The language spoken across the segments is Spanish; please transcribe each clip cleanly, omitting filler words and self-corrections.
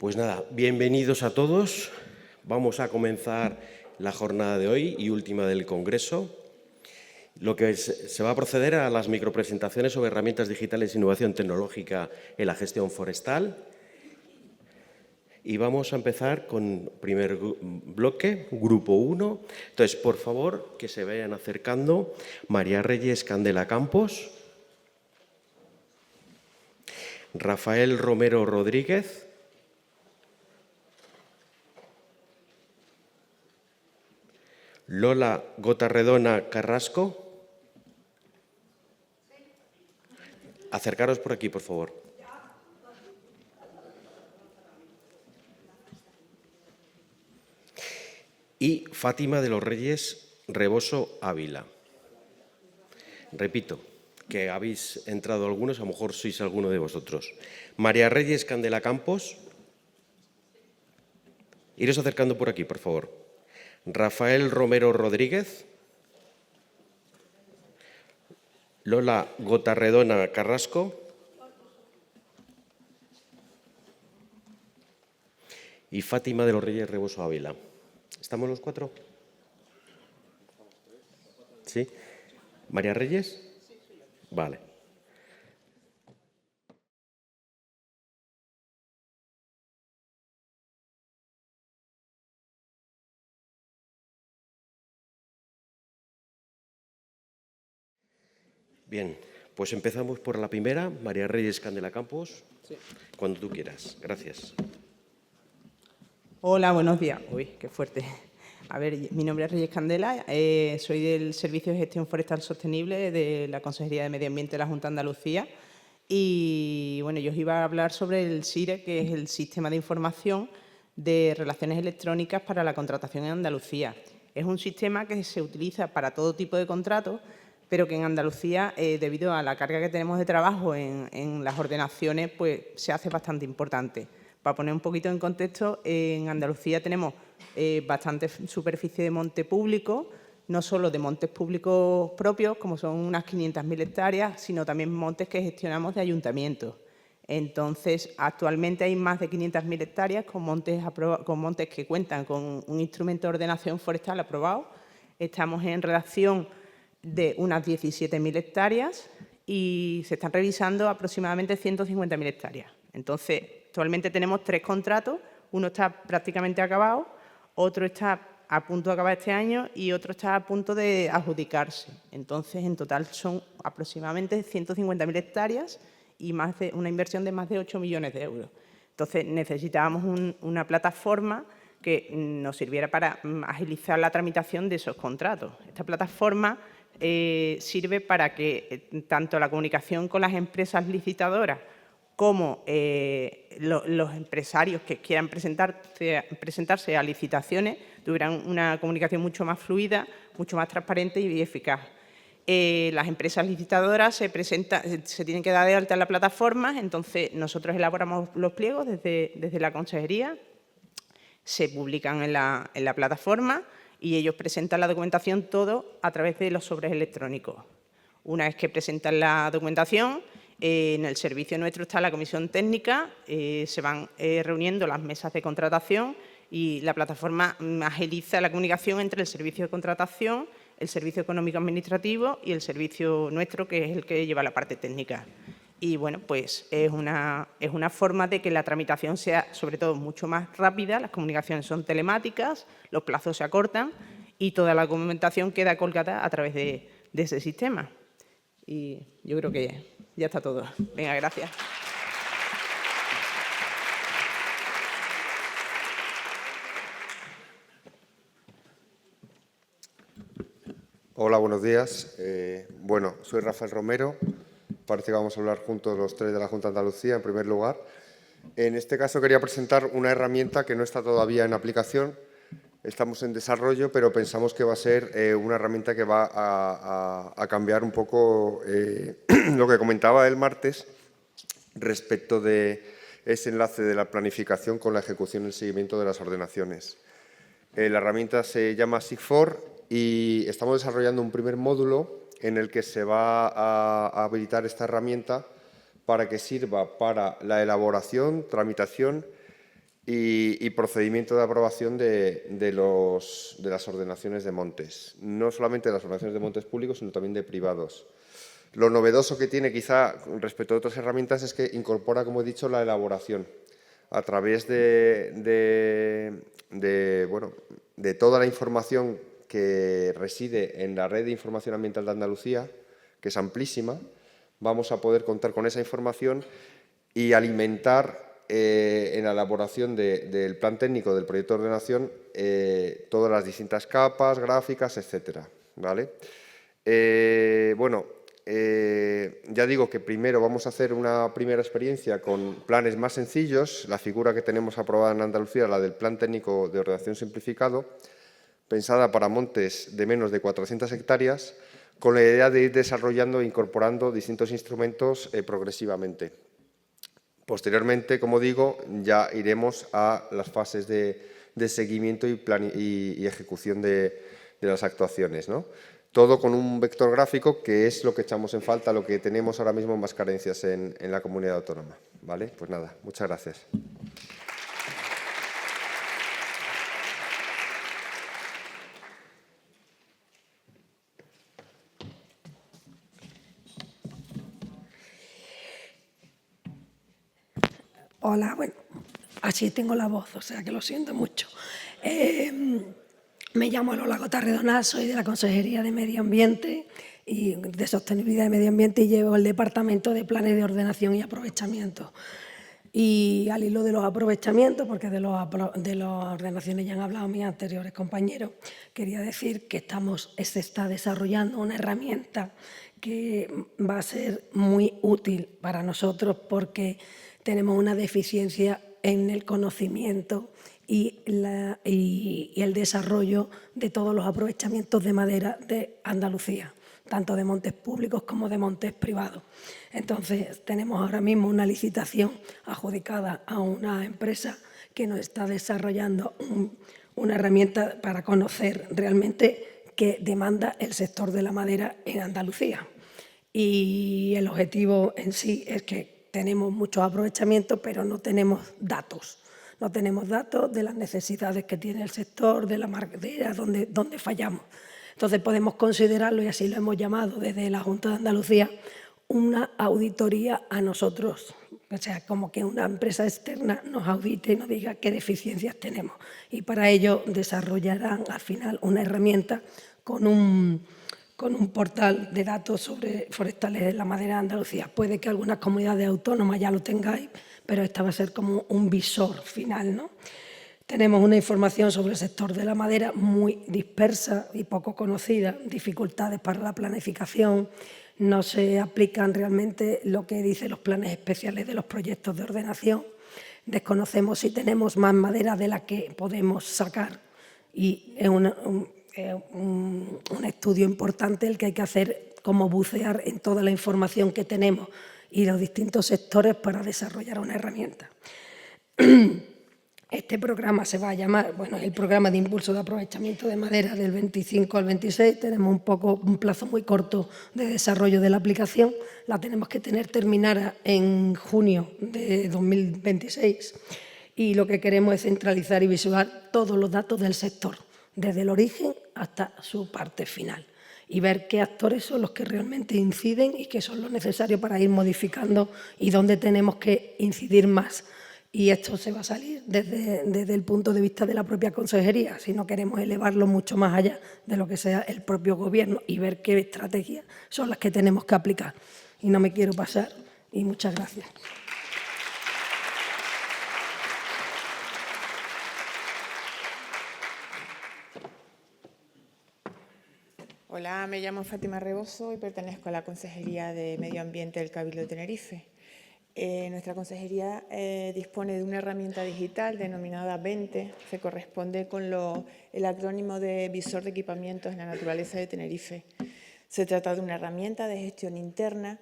Pues nada, bienvenidos a todos. Vamos a comenzar la jornada de hoy y última del Congreso. Se va a proceder a las micropresentaciones sobre herramientas digitales e innovación tecnológica en la gestión forestal. Y vamos a empezar con el primer bloque, Grupo 1. Entonces, por favor, que se vayan acercando María Reyes Candela Campos, Rafael Romero Rodríguez, Lola Gotarredona Carrasco. Acercaros por aquí, por favor. Y Fátima de los Reyes Reboso Ávila. Repito, que habéis entrado algunos, a lo mejor sois alguno de vosotros. María Reyes Candela Campos. Iros acercando por aquí, por favor. Rafael Romero Rodríguez. Lola Gotarredona Carrasco. Y Fátima de los Reyes Reboso Ávila. ¿Estamos los cuatro? ¿Sí? ¿María Reyes? Vale. Bien, pues empezamos por la primera, María Reyes Candela Campos. Sí. Cuando tú quieras. Gracias. Hola, buenos días. Uy, qué fuerte. A ver, mi nombre es Reyes Candela, soy del Servicio de Gestión Forestal Sostenible de la Consejería de Medio Ambiente de la Junta de Andalucía. Y bueno, yo os iba a hablar sobre el SIRE, que es el Sistema de Información de Relaciones Electrónicas para la Contratación en Andalucía. Es un sistema que se utiliza para todo tipo de contratos, pero que en Andalucía, debido a la carga que tenemos de trabajo en las ordenaciones, pues se hace bastante importante. Para poner un poquito en contexto, en Andalucía tenemos bastante superficie de monte público, no solo de montes públicos propios, como son unas 500.000 hectáreas, sino también montes que gestionamos de ayuntamientos. Entonces, actualmente hay más de 500.000 hectáreas con montes que cuentan con un instrumento de ordenación forestal aprobado. Estamos en redacción de unas 17.000 hectáreas y se están revisando aproximadamente 150.000 hectáreas. Entonces, actualmente tenemos 3 contratos, uno está prácticamente acabado, otro está a punto de acabar este año y otro está a punto de adjudicarse. Entonces, en total son aproximadamente 150.000 hectáreas y una inversión de más de 8 millones de euros. Entonces, necesitábamos una plataforma que nos sirviera para agilizar la tramitación de esos contratos. Esta plataforma sirve para que tanto la comunicación con las empresas licitadoras como los empresarios que quieran presentarse a licitaciones tuvieran una comunicación mucho más fluida, mucho más transparente y eficaz. Las empresas licitadoras se tienen que dar de alta en la plataforma, entonces nosotros elaboramos los pliegos desde la consejería, se publican en la plataforma y ellos presentan la documentación todo a través de los sobres electrónicos. Una vez que presentan la documentación, en el servicio nuestro está la comisión técnica, se van reuniendo las mesas de contratación y la plataforma agiliza la comunicación entre el servicio de contratación, el servicio económico administrativo y el servicio nuestro, que es el que lleva la parte técnica. Y bueno, pues es una forma de que la tramitación sea, sobre todo, mucho más rápida, las comunicaciones son telemáticas, los plazos se acortan y toda la documentación queda colgada a través de ese sistema. Y yo creo que ya está todo. Venga, gracias. Hola, buenos días. Bueno, soy Rafael Romero. Parece que vamos a hablar juntos los 3 de la Junta de Andalucía, en primer lugar. En este caso quería presentar una herramienta que no está todavía en aplicación. Estamos en desarrollo, pero pensamos que va a ser una herramienta que va a cambiar un poco lo que comentaba el martes respecto de ese enlace de la planificación con la ejecución y el seguimiento de las ordenaciones. La herramienta se llama SIG4 y estamos desarrollando un primer módulo en el que se va a habilitar esta herramienta para que sirva para la elaboración, tramitación y procedimiento de aprobación de las ordenaciones de montes. No solamente de las ordenaciones de montes públicos, sino también de privados. Lo novedoso que tiene quizá respecto a otras herramientas es que incorpora, como he dicho, la elaboración a través de toda la información que reside en la Red de Información Ambiental de Andalucía, que es amplísima. Vamos a poder contar con esa información y alimentar en la elaboración del plan técnico del proyecto de ordenación todas las distintas capas, gráficas, etcétera, ¿vale? Ya digo que primero vamos a hacer una primera experiencia con planes más sencillos. La figura que tenemos aprobada en Andalucía, la del Plan Técnico de Ordenación Simplificado, pensada para montes de menos de 400 hectáreas, con la idea de ir desarrollando e incorporando distintos instrumentos progresivamente. Posteriormente, como digo, ya iremos a las fases de seguimiento y ejecución de las actuaciones, ¿no? Todo con un vector gráfico, que es lo que echamos en falta, lo que tenemos ahora mismo más carencias en la comunidad autónoma, ¿vale? Pues nada, muchas gracias. Hola, bueno, así tengo la voz, o sea que lo siento mucho. Me llamo Lola Gota-Redonal, soy de la Consejería de Medio Ambiente y de Sostenibilidad de Medio Ambiente y llevo el Departamento de Planes de Ordenación y Aprovechamiento. Y al hilo de los aprovechamientos, porque de las ordenaciones ya han hablado mis anteriores compañeros, quería decir que se está desarrollando una herramienta que va a ser muy útil para nosotros porque tenemos una deficiencia en el conocimiento y el desarrollo de todos los aprovechamientos de madera de Andalucía, tanto de montes públicos como de montes privados. Entonces, tenemos ahora mismo una licitación adjudicada a una empresa que nos está desarrollando una herramienta para conocer realmente qué demanda el sector de la madera en Andalucía. Y el objetivo en sí es que tenemos muchos aprovechamientos, pero no tenemos datos. No tenemos datos de las necesidades que tiene el sector, de la madera, donde fallamos. Entonces podemos considerarlo, y así lo hemos llamado desde la Junta de Andalucía, una auditoría a nosotros. O sea, como que una empresa externa nos audite y nos diga qué deficiencias tenemos. Y para ello desarrollarán al final una herramienta con un portal de datos sobre forestales de la madera de Andalucía. Puede que algunas comunidades autónomas ya lo tengáis, pero esta va a ser como un visor final, ¿no? Tenemos una información sobre el sector de la madera muy dispersa y poco conocida, dificultades para la planificación, no se aplican realmente lo que dicen los planes especiales de los proyectos de ordenación, desconocemos si tenemos más madera de la que podemos sacar y es un estudio importante el que hay que hacer, como bucear en toda la información que tenemos y los distintos sectores para desarrollar una herramienta. Este programa se va a llamar, bueno, el programa de impulso de aprovechamiento de madera del 25 al 26. Tenemos un plazo muy corto de desarrollo de la aplicación. La tenemos que tener terminada en junio de 2026 y lo que queremos es centralizar y visualizar todos los datos del sector, desde el origen hasta su parte final, y ver qué actores son los que realmente inciden y qué son los necesarios para ir modificando y dónde tenemos que incidir más. Y esto se va a salir desde el punto de vista de la propia consejería, si no queremos elevarlo mucho más allá de lo que sea el propio gobierno y ver qué estrategias son las que tenemos que aplicar. Y no me quiero pasar y muchas gracias. Hola, me llamo Fátima Rebozo y pertenezco a la Consejería de Medio Ambiente del Cabildo de Tenerife. Nuestra consejería dispone de una herramienta digital denominada VENTE, que corresponde con el acrónimo de Visor de Equipamientos en la Naturaleza de Tenerife. Se trata de una herramienta de gestión interna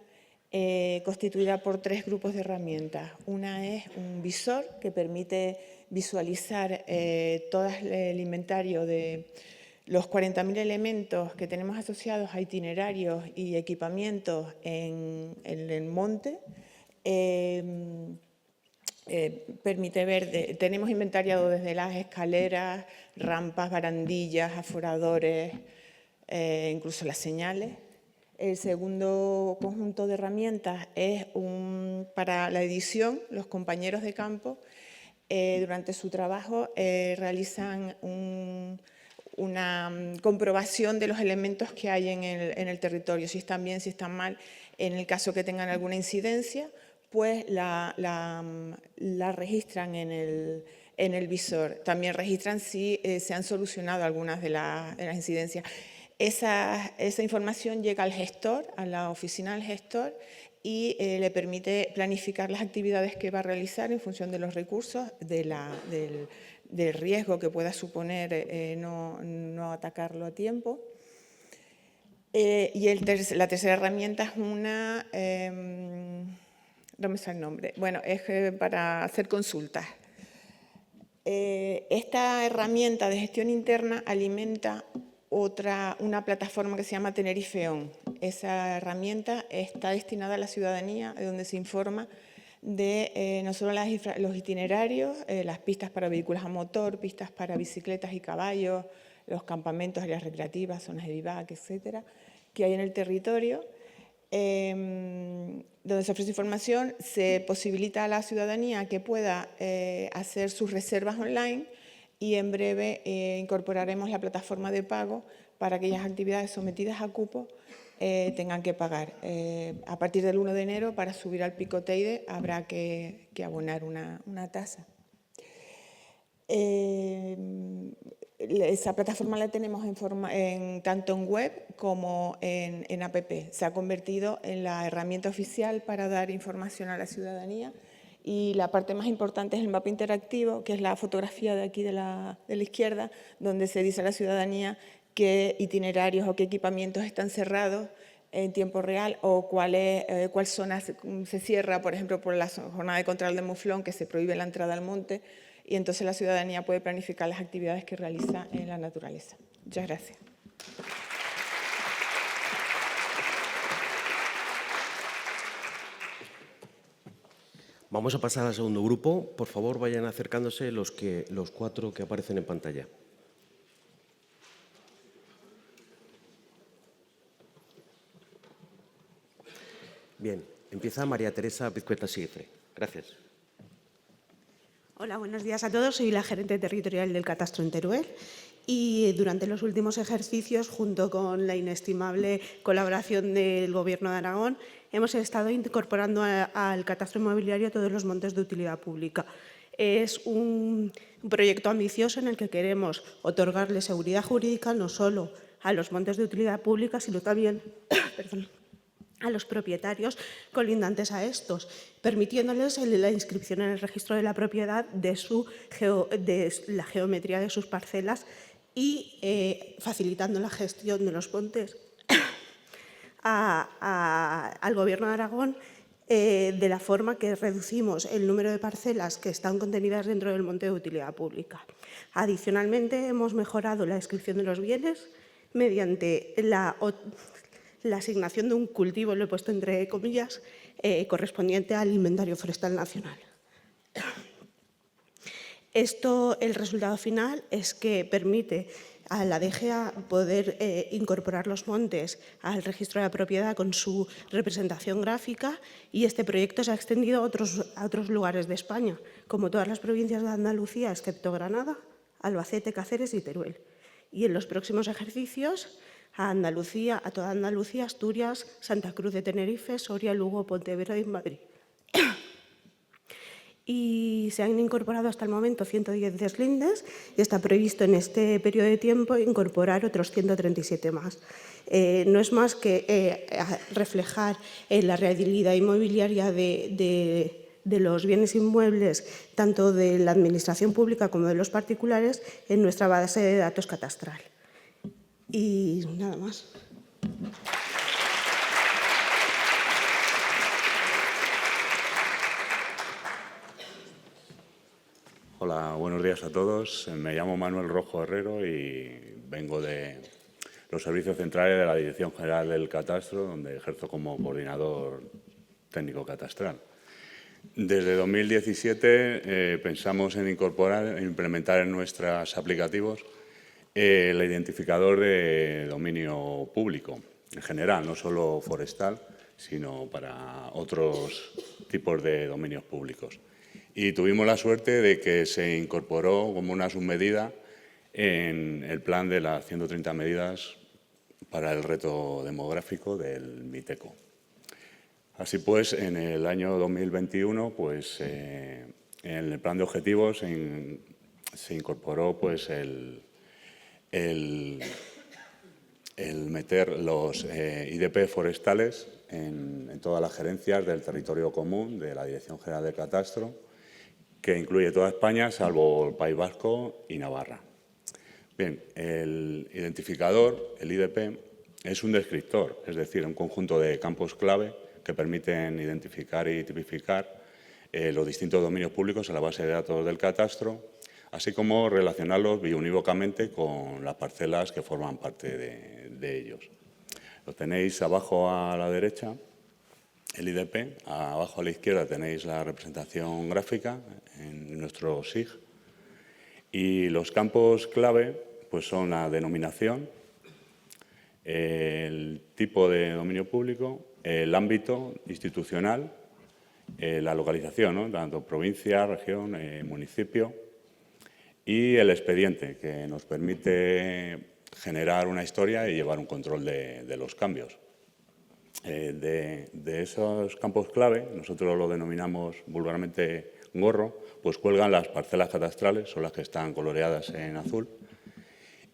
constituida por 3 grupos de herramientas. Una es un visor que permite visualizar todo el inventario de los 40.000 elementos que tenemos asociados a itinerarios y equipamientos en el monte. permite ver, tenemos inventariado desde las escaleras, rampas, barandillas, aforadores, incluso las señales. El segundo conjunto de herramientas es para la edición. Los compañeros de campo durante su trabajo realizan una comprobación de los elementos que hay en el territorio, si están bien, si están mal. En el caso que tengan alguna incidencia, pues la registran en el visor. También registran si se han solucionado algunas de las incidencias. Esa información llega al gestor, a la oficina del gestor, y le permite planificar las actividades que va a realizar en función de los recursos, del riesgo que pueda suponer no atacarlo a tiempo. Y la tercera herramienta es una... no me sale el nombre. Bueno, es para hacer consultas. Esta herramienta de gestión interna alimenta una plataforma que se llama Tenerife On. Esa herramienta está destinada a la ciudadanía, donde se informa de no solo los itinerarios, las pistas para vehículos a motor, pistas para bicicletas y caballos, los campamentos, áreas recreativas, zonas de vivac, etcétera, que hay en el territorio. Donde se ofrece información, se posibilita a la ciudadanía que pueda hacer sus reservas online, y en breve incorporaremos la plataforma de pago para aquellas actividades sometidas a cupo tengan que pagar. A partir del 1 de enero, para subir al pico Teide, habrá que abonar una tasa. Esa plataforma la tenemos tanto en web como en app. Se ha convertido en la herramienta oficial para dar información a la ciudadanía, y la parte más importante es el mapa interactivo, que es la fotografía de aquí de la izquierda, donde se dice a la ciudadanía qué itinerarios o qué equipamientos están cerrados en tiempo real, o cuál zona se cierra, por ejemplo, por la jornada de control de muflón, que se prohíbe la entrada al monte, y entonces la ciudadanía puede planificar las actividades que realiza en la naturaleza. Muchas gracias. Vamos a pasar al segundo grupo. Por favor, vayan acercándose los 4 que aparecen en pantalla. Bien, empieza María Teresa Pizcueta Sigifre. Gracias. Hola, buenos días a todos. Soy la gerente territorial del Catastro en Teruel, y durante los últimos ejercicios, junto con la inestimable colaboración del Gobierno de Aragón, hemos estado incorporando al catastro inmobiliario todos los montes de utilidad pública. Es un proyecto ambicioso en el que queremos otorgarle seguridad jurídica no solo a los montes de utilidad pública, sino también a los propietarios colindantes a estos, permitiéndoles la inscripción en el registro de la propiedad de la geometría de sus parcelas, y facilitando la gestión de los montes al Gobierno de Aragón, de la forma que reducimos el número de parcelas que están contenidas dentro del monte de utilidad pública. Adicionalmente, hemos mejorado la descripción de los bienes mediante la asignación de un cultivo, lo he puesto entre comillas, correspondiente al Inventario Forestal Nacional. El resultado final es que permite a la DGA poder incorporar los montes al registro de la propiedad con su representación gráfica, y este proyecto se ha extendido a otros lugares de España, como todas las provincias de Andalucía, excepto Granada, Albacete, Cáceres y Teruel. Y en los próximos ejercicios a toda Andalucía, Asturias, Santa Cruz de Tenerife, Soria, Lugo, Pontevedra y Madrid. Y se han incorporado hasta el momento 110 deslindes, y está previsto en este periodo de tiempo incorporar otros 137 más. No es más que reflejar la realidad inmobiliaria de los bienes inmuebles, tanto de la administración pública como de los particulares, en nuestra base de datos catastral. Y nada más. Hola, buenos días a todos. Me llamo Manuel Rojo Herrero y vengo de los servicios centrales de la Dirección General del Catastro, donde ejerzo como coordinador técnico catastral. Desde 2017 pensamos en implementar en nuestros aplicativos el identificador de dominio público, en general, no solo forestal, sino para otros tipos de dominios públicos. Y tuvimos la suerte de que se incorporó como una submedida en el plan de las 130 medidas para el reto demográfico del MITECO. Así pues, en el año 2021, pues, en el plan de objetivos se incorporó pues, el meter los IDP forestales en todas las gerencias del territorio común de la Dirección General de Catastro, que incluye toda España, salvo el País Vasco y Navarra. Bien, el identificador, el IDP, es un descriptor, es decir, un conjunto de campos clave que permiten identificar y tipificar los distintos dominios públicos en la base de datos del catastro, así como relacionarlos biunívocamente con las parcelas que forman parte de ellos. Lo tenéis abajo a la derecha, el IDP, abajo a la izquierda tenéis la representación gráfica en nuestro SIG, y los campos clave pues son la denominación, el tipo de dominio público, el ámbito institucional, la localización, ¿no? Tanto provincia, región, municipio, y el expediente, que nos permite generar una historia y llevar un control de los cambios. De esos campos clave, nosotros lo denominamos vulgarmente gorro, pues cuelgan las parcelas catastrales, son las que están coloreadas en azul.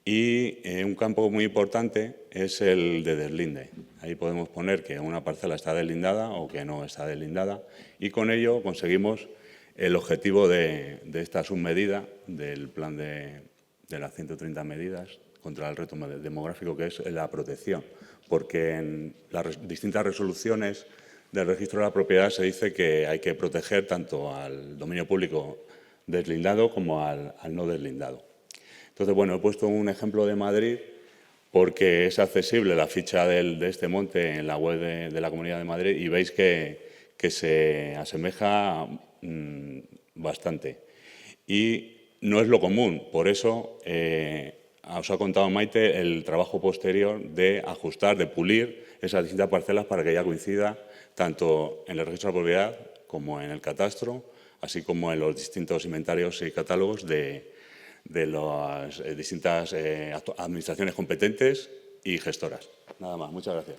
Y un campo muy importante es el de deslinde. Ahí podemos poner que una parcela está deslindada o que no está deslindada, y con ello conseguimos el objetivo de esta submedida del plan de las 130 medidas contra el reto demográfico, que es la protección, porque en las distintas resoluciones del registro de la propiedad se dice que hay que proteger tanto al dominio público deslindado como al no deslindado. Entonces, bueno, he puesto un ejemplo de Madrid porque es accesible la ficha de este monte en la web de la Comunidad de Madrid, y veis que se asemeja bastante. Y no es lo común, por eso os ha contado Maite el trabajo posterior de ajustar, de pulir esas distintas parcelas para que ya coincida tanto en el registro de la propiedad como en el catastro, así como en los distintos inventarios y catálogos de las distintas administraciones competentes y gestoras. Nada más, muchas gracias.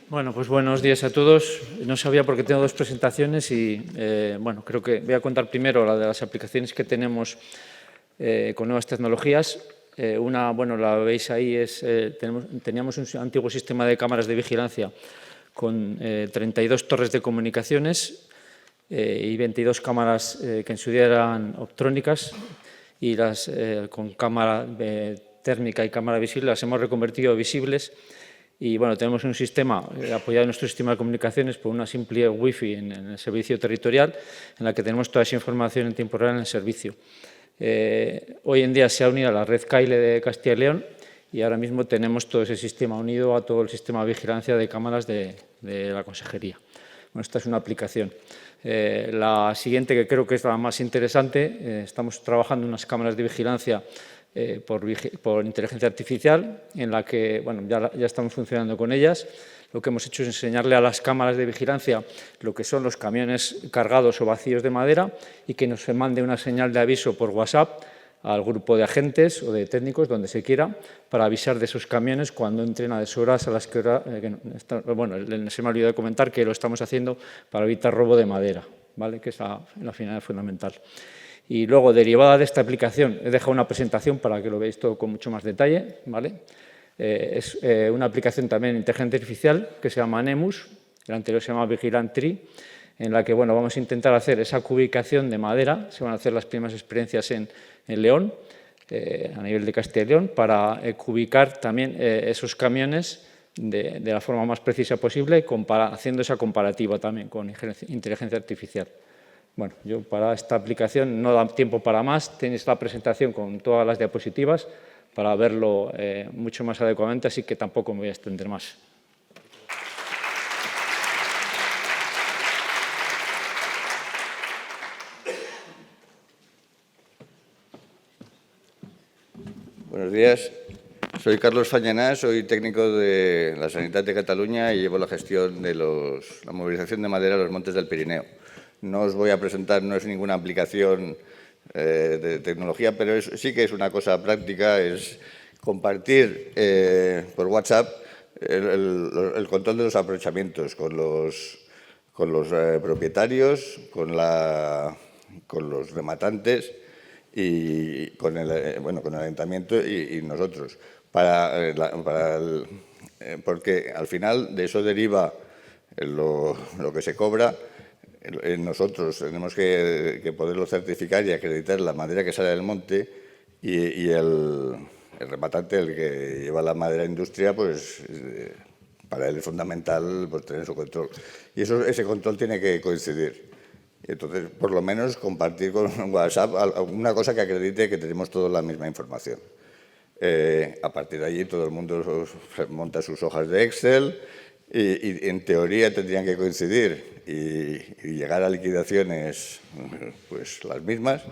Bueno, pues buenos días a todos. No sabía por qué tengo dos presentaciones y, bueno, creo que voy a contar primero la de las aplicaciones que tenemos con nuevas tecnologías. Una, bueno, la veis ahí, teníamos un antiguo sistema de cámaras de vigilancia con 32 torres de comunicaciones y 22 cámaras que en su día eran optrónicas, y las con cámara térmica y cámara visible las hemos reconvertido a visibles. Y bueno, tenemos un sistema apoyado en nuestro sistema de comunicaciones por una simple Wi-Fi en el servicio territorial, en la que tenemos toda esa información en tiempo real en el servicio. Hoy en día se ha unido a la red CAILE de Castilla y León, y ahora mismo tenemos todo ese sistema unido a todo el sistema de vigilancia de cámaras de la Consejería. Bueno, esta es una aplicación. La siguiente, que creo que es la más interesante, estamos trabajando en unas cámaras de vigilancia por inteligencia artificial, en la que bueno, ya estamos funcionando con ellas. Lo que hemos hecho es enseñarle a las cámaras de vigilancia lo que son los camiones cargados o vacíos de madera, y que nos mande una señal de aviso por WhatsApp al grupo de agentes o de técnicos, donde se quiera, para avisar de esos camiones cuando entren a deshoras a las que... bueno, se me ha olvidado de comentar que lo estamos haciendo para evitar robo de madera, ¿vale? Que es la finalidad fundamental. Y luego, derivada de esta aplicación, he dejado una presentación para que lo veáis todo con mucho más detalle, ¿vale? Es una aplicación también de inteligencia artificial que se llama Nemus, el anterior se llama Vigilant Tree, en la que bueno, vamos a intentar hacer esa cubicación de madera. Se van a hacer las primeras experiencias en León, a nivel de Castilla y León, para cubicar también esos camiones de la forma más precisa posible, haciendo esa comparativa también con inteligencia artificial. Bueno, yo para esta aplicación no da tiempo para más, tenéis la presentación con todas las diapositivas para verlo mucho más adecuadamente, así que tampoco me voy a extender más. Buenos días. Soy Carlos Fañanás, soy técnico de la Sanidad de Cataluña y llevo la gestión de la movilización de madera a los montes del Pirineo. No os voy a presentar, no es ninguna aplicación de tecnología, pero sí que es una cosa práctica, es compartir por WhatsApp el control de los aprovechamientos con los propietarios, con los rematantes y con el ayuntamiento y nosotros. Porque al final de eso deriva lo que se cobra. Nosotros tenemos que poderlo certificar y acreditar la madera que sale del monte y el rematante, el que lleva la madera industria, pues para él es fundamental pues, tener su control. Y ese control tiene que coincidir. Y entonces, por lo menos, compartir con WhatsApp alguna cosa que acredite que tenemos todos la misma información. A partir de allí, todo el mundo monta sus hojas de Excel y en teoría tendrían que coincidir y llegar a liquidaciones pues las mismas,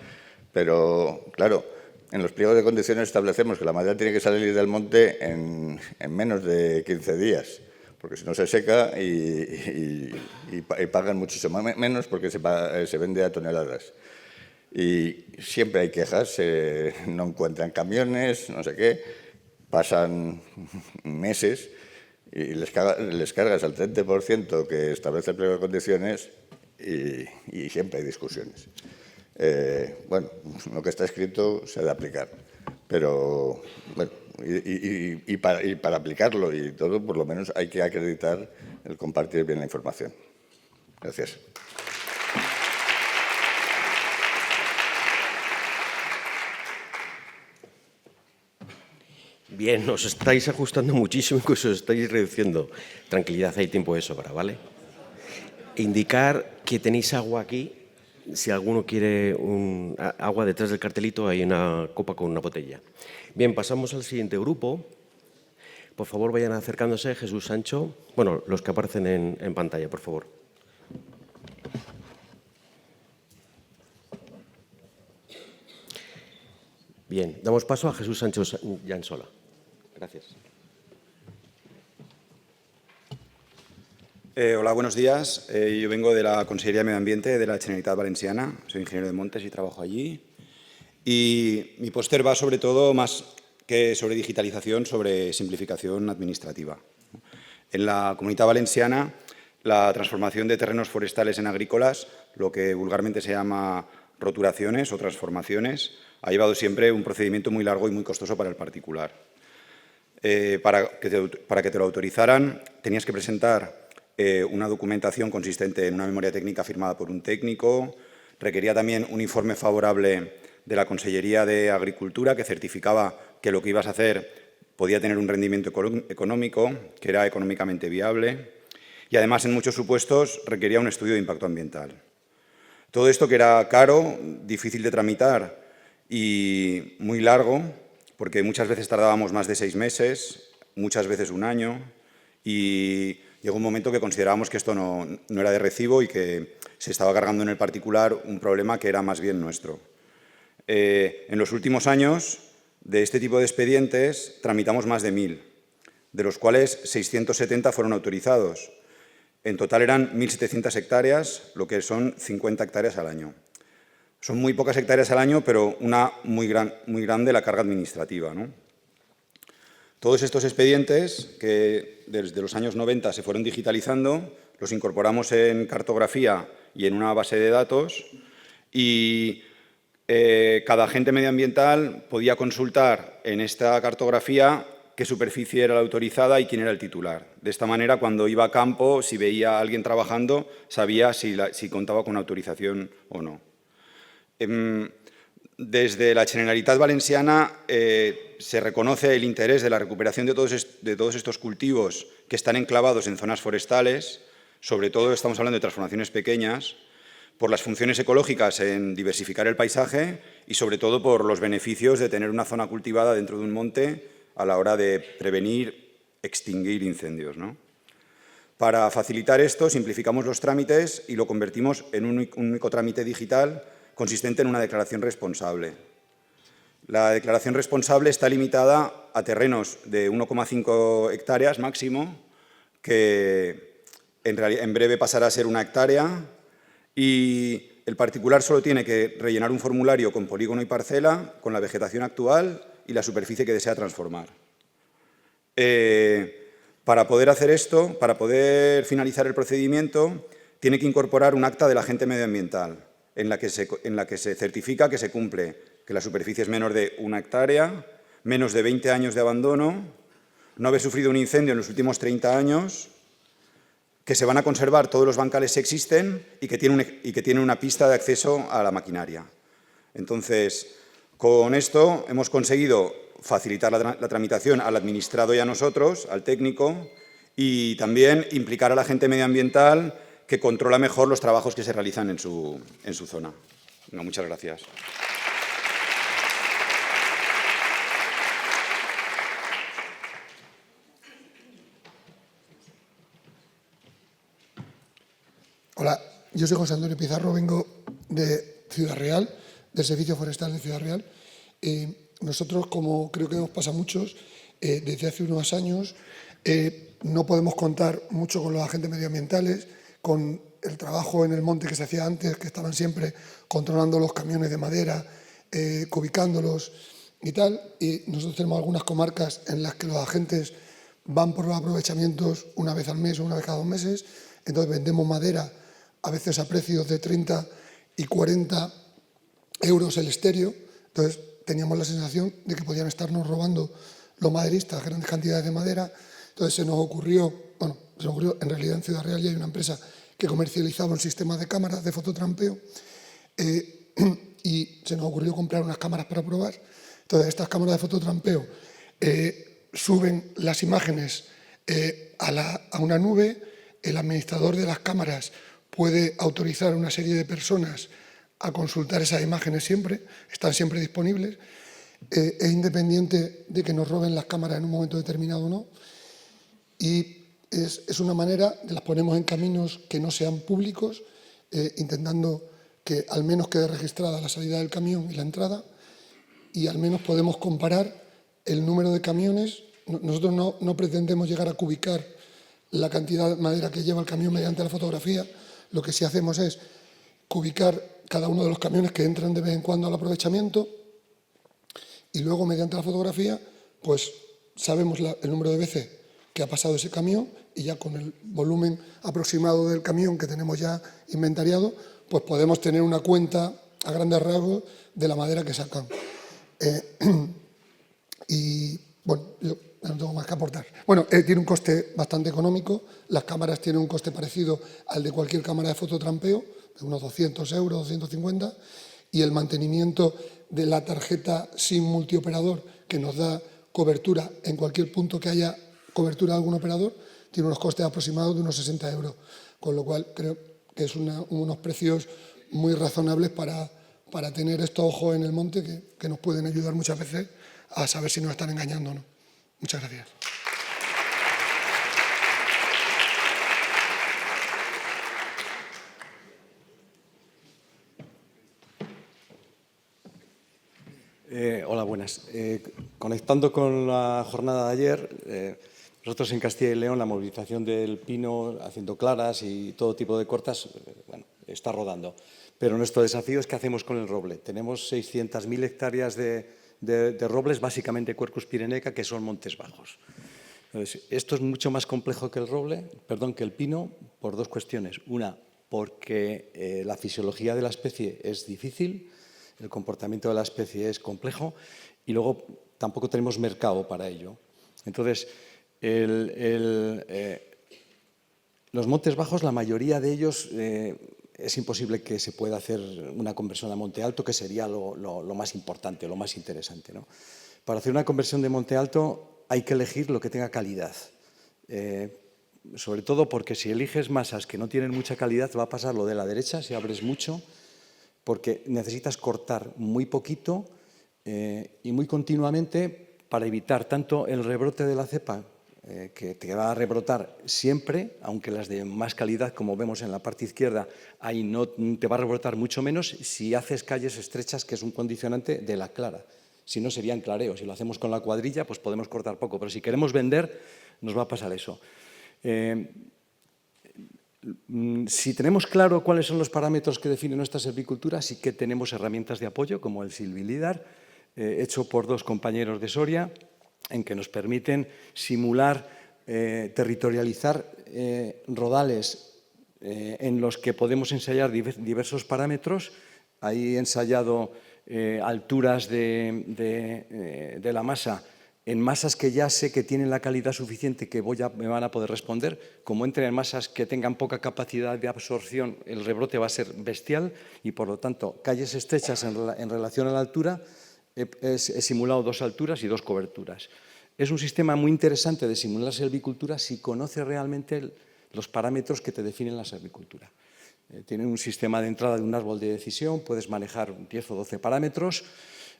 pero claro, en los pliegos de condiciones establecemos que la madera tiene que salir del monte en menos de 15 días, porque si no se seca y pagan muchísimo menos porque se vende a toneladas. Y siempre hay quejas, no encuentran camiones, no sé qué, pasan meses y les cargas al 30% que establece el pliego de condiciones y siempre hay discusiones. Bueno, lo que está escrito se ha de aplicar, pero bueno, y para aplicarlo y todo, por lo menos hay que acreditar el compartir bien la información. Gracias. Bien, os estáis ajustando muchísimo, incluso os estáis reduciendo. Tranquilidad, hay tiempo de sobra, ¿vale? Indicar que tenéis agua aquí. Si alguno quiere agua detrás del cartelito, hay una copa con una botella. Bien, pasamos al siguiente grupo. Por favor, vayan acercándose. Jesús Sancho. Bueno, los que aparecen en pantalla, por favor. Bien, damos paso a Jesús Sancho Llansola. Gracias. Hola, buenos días. Yo vengo de la Consellería de Medio Ambiente de la Generalitat Valenciana. Soy ingeniero de montes y trabajo allí. Y mi póster va sobre todo, más que sobre digitalización, sobre simplificación administrativa. En la Comunitat Valenciana, la transformación de terrenos forestales en agrícolas, lo que vulgarmente se llama roturaciones o transformaciones, ha llevado siempre un procedimiento muy largo y muy costoso para el particular. Para que te lo autorizaran, tenías que presentar una documentación consistente en una memoria técnica firmada por un técnico, requería también un informe favorable de la Consellería de Agricultura que certificaba que lo que ibas a hacer podía tener un rendimiento económico, que era económicamente viable, y además en muchos supuestos requería un estudio de impacto ambiental. Todo esto que era caro, difícil de tramitar y muy largo, porque muchas veces tardábamos más de 6 meses, muchas veces un año, y llegó un momento que considerábamos que esto no era de recibo y que se estaba cargando en el particular un problema que era más bien nuestro. En los últimos años, de este tipo de expedientes, tramitamos más de 1000, de los cuales 670 fueron autorizados. En total eran 1.700 hectáreas, lo que son 50 hectáreas al año. Son muy pocas hectáreas al año, pero una muy grande la carga administrativa, ¿no? Todos estos expedientes, que desde los años 90 se fueron digitalizando, los incorporamos en cartografía y en una base de datos y cada agente medioambiental podía consultar en esta cartografía qué superficie era la autorizada y quién era el titular. De esta manera, cuando iba a campo, si veía a alguien trabajando, sabía si contaba con autorización o no. desde la Generalitat Valenciana se reconoce el interés de la recuperación de todos estos cultivos que están enclavados en zonas forestales, sobre todo estamos hablando de transformaciones pequeñas, por las funciones ecológicas en diversificar el paisaje y sobre todo por los beneficios de tener una zona cultivada dentro de un monte a la hora de prevenir, extinguir incendios, ¿no? Para facilitar esto, simplificamos los trámites y lo convertimos en un único trámite digital consistente en una declaración responsable. La declaración responsable está limitada a terrenos de 1,5 hectáreas máximo, que en breve pasará a ser 1 hectárea, y el particular solo tiene que rellenar un formulario con polígono y parcela, con la vegetación actual y la superficie que desea transformar. Para poder hacer esto, para poder finalizar el procedimiento, tiene que incorporar un acta del agente medioambiental en la que se certifica que se cumple, que la superficie es menor de 1 hectárea, menos de 20 años de abandono, no haber sufrido un incendio en los últimos 30 años, que se van a conservar todos los bancales que existen y que tienen una pista de acceso a la maquinaria. Entonces, con esto hemos conseguido facilitar la tramitación al administrado y a nosotros, al técnico, y también implicar al agente medioambiental que controla mejor los trabajos que se realizan en su zona. No, muchas gracias. Hola, yo soy José Antonio Pizarro, vengo de Ciudad Real, del Servicio Forestal de Ciudad Real. Nosotros, como creo que nos pasa a muchos, desde hace unos años no podemos contar mucho con los agentes medioambientales, con el trabajo en el monte que se hacía antes, que estaban siempre controlando los camiones de madera, ubicándolos y tal. Y nosotros tenemos algunas comarcas en las que los agentes van por los aprovechamientos una vez al mes o una vez cada 2 meses. Entonces vendemos madera a veces a precios de 30 y 40 euros el estéreo. Entonces teníamos la sensación de que podían estarnos robando los maderistas grandes cantidades de madera. Entonces se nos ocurrió, en realidad en Ciudad Real ya hay una empresa que comercializaba un sistema de cámaras de fototrampeo y se nos ocurrió comprar unas cámaras para probar. Entonces estas cámaras de fototrampeo suben las imágenes a una nube. El administrador de las cámaras puede autorizar a una serie de personas a consultar esas imágenes siempre, están siempre disponibles. Es independiente de que nos roben las cámaras en un momento determinado o no. Y es una manera, las ponemos en caminos que no sean públicos, intentando que al menos quede registrada la salida del camión y la entrada, y al menos podemos comparar el número de camiones. Nosotros no pretendemos llegar a cubicar la cantidad de madera que lleva el camión mediante la fotografía. Lo que sí hacemos es cubicar cada uno de los camiones que entran de vez en cuando al aprovechamiento y luego mediante la fotografía pues sabemos el número de veces que ha pasado ese camión y ya con el volumen aproximado del camión que tenemos ya inventariado pues podemos tener una cuenta a grandes rasgos de la madera que sacan. Y bueno, yo no tengo más que aportar. Bueno, tiene un coste bastante económico. Las cámaras tienen un coste parecido al de cualquier cámara de fototrampeo, de unos 200 euros, 250, y el mantenimiento de la tarjeta SIM multioperador, que nos da cobertura en cualquier punto que haya cobertura de algún operador, tiene unos costes aproximados de unos 60 euros, con lo cual creo que es unos precios muy razonables para tener estos ojos en el monte que nos pueden ayudar muchas veces a saber si nos están engañando o no. Muchas gracias. Hola, buenas. Conectando con la jornada de ayer, nosotros en Castilla y León la movilización del pino, haciendo claras y todo tipo de cortas, bueno, está rodando. Pero nuestro desafío es qué hacemos con el roble. Tenemos 600.000 hectáreas de robles, básicamente Quercus pyrenaica, que son montes bajos. Entonces, esto es mucho más complejo que que el pino, por 2 cuestiones. Una, porque la fisiología de la especie es difícil, el comportamiento de la especie es complejo y luego tampoco tenemos mercado para ello. Entonces, los montes bajos, la mayoría de ellos es imposible que se pueda hacer una conversión a monte alto, que sería lo más importante, lo más interesante, ¿no? Para hacer una conversión de monte alto hay que elegir lo que tenga calidad. Sobre todo porque si eliges masas que no tienen mucha calidad, va a pasar lo de la derecha si abres mucho, porque necesitas cortar muy poquito y muy continuamente para evitar tanto el rebrote de la cepa, que te va a rebrotar siempre, aunque las de más calidad, como vemos en la parte izquierda, ahí no te va a rebrotar mucho menos si haces calles estrechas, que es un condicionante de la clara. Si no, serían clareos. Si lo hacemos con la cuadrilla, pues podemos cortar poco. Pero si queremos vender, nos va a pasar eso. Si tenemos claro cuáles son los parámetros que define nuestra silvicultura, sí que tenemos herramientas de apoyo, como el Silvilidar, hecho por 2 compañeros de Soria, en que nos permiten simular, territorializar rodales en los que podemos ensayar diversos parámetros. Ahí he ensayado alturas de la masa en masas que ya sé que tienen la calidad suficiente que me van a poder responder. Como entren en masas que tengan poca capacidad de absorción, el rebrote va a ser bestial y, por lo tanto, calles estrechas en relación a la altura, he simulado 2 alturas y 2 coberturas. Es un sistema muy interesante de simular silvicultura si conoces realmente los parámetros que te definen la silvicultura. Tiene un sistema de entrada de un árbol de decisión, puedes manejar 10 o 12 parámetros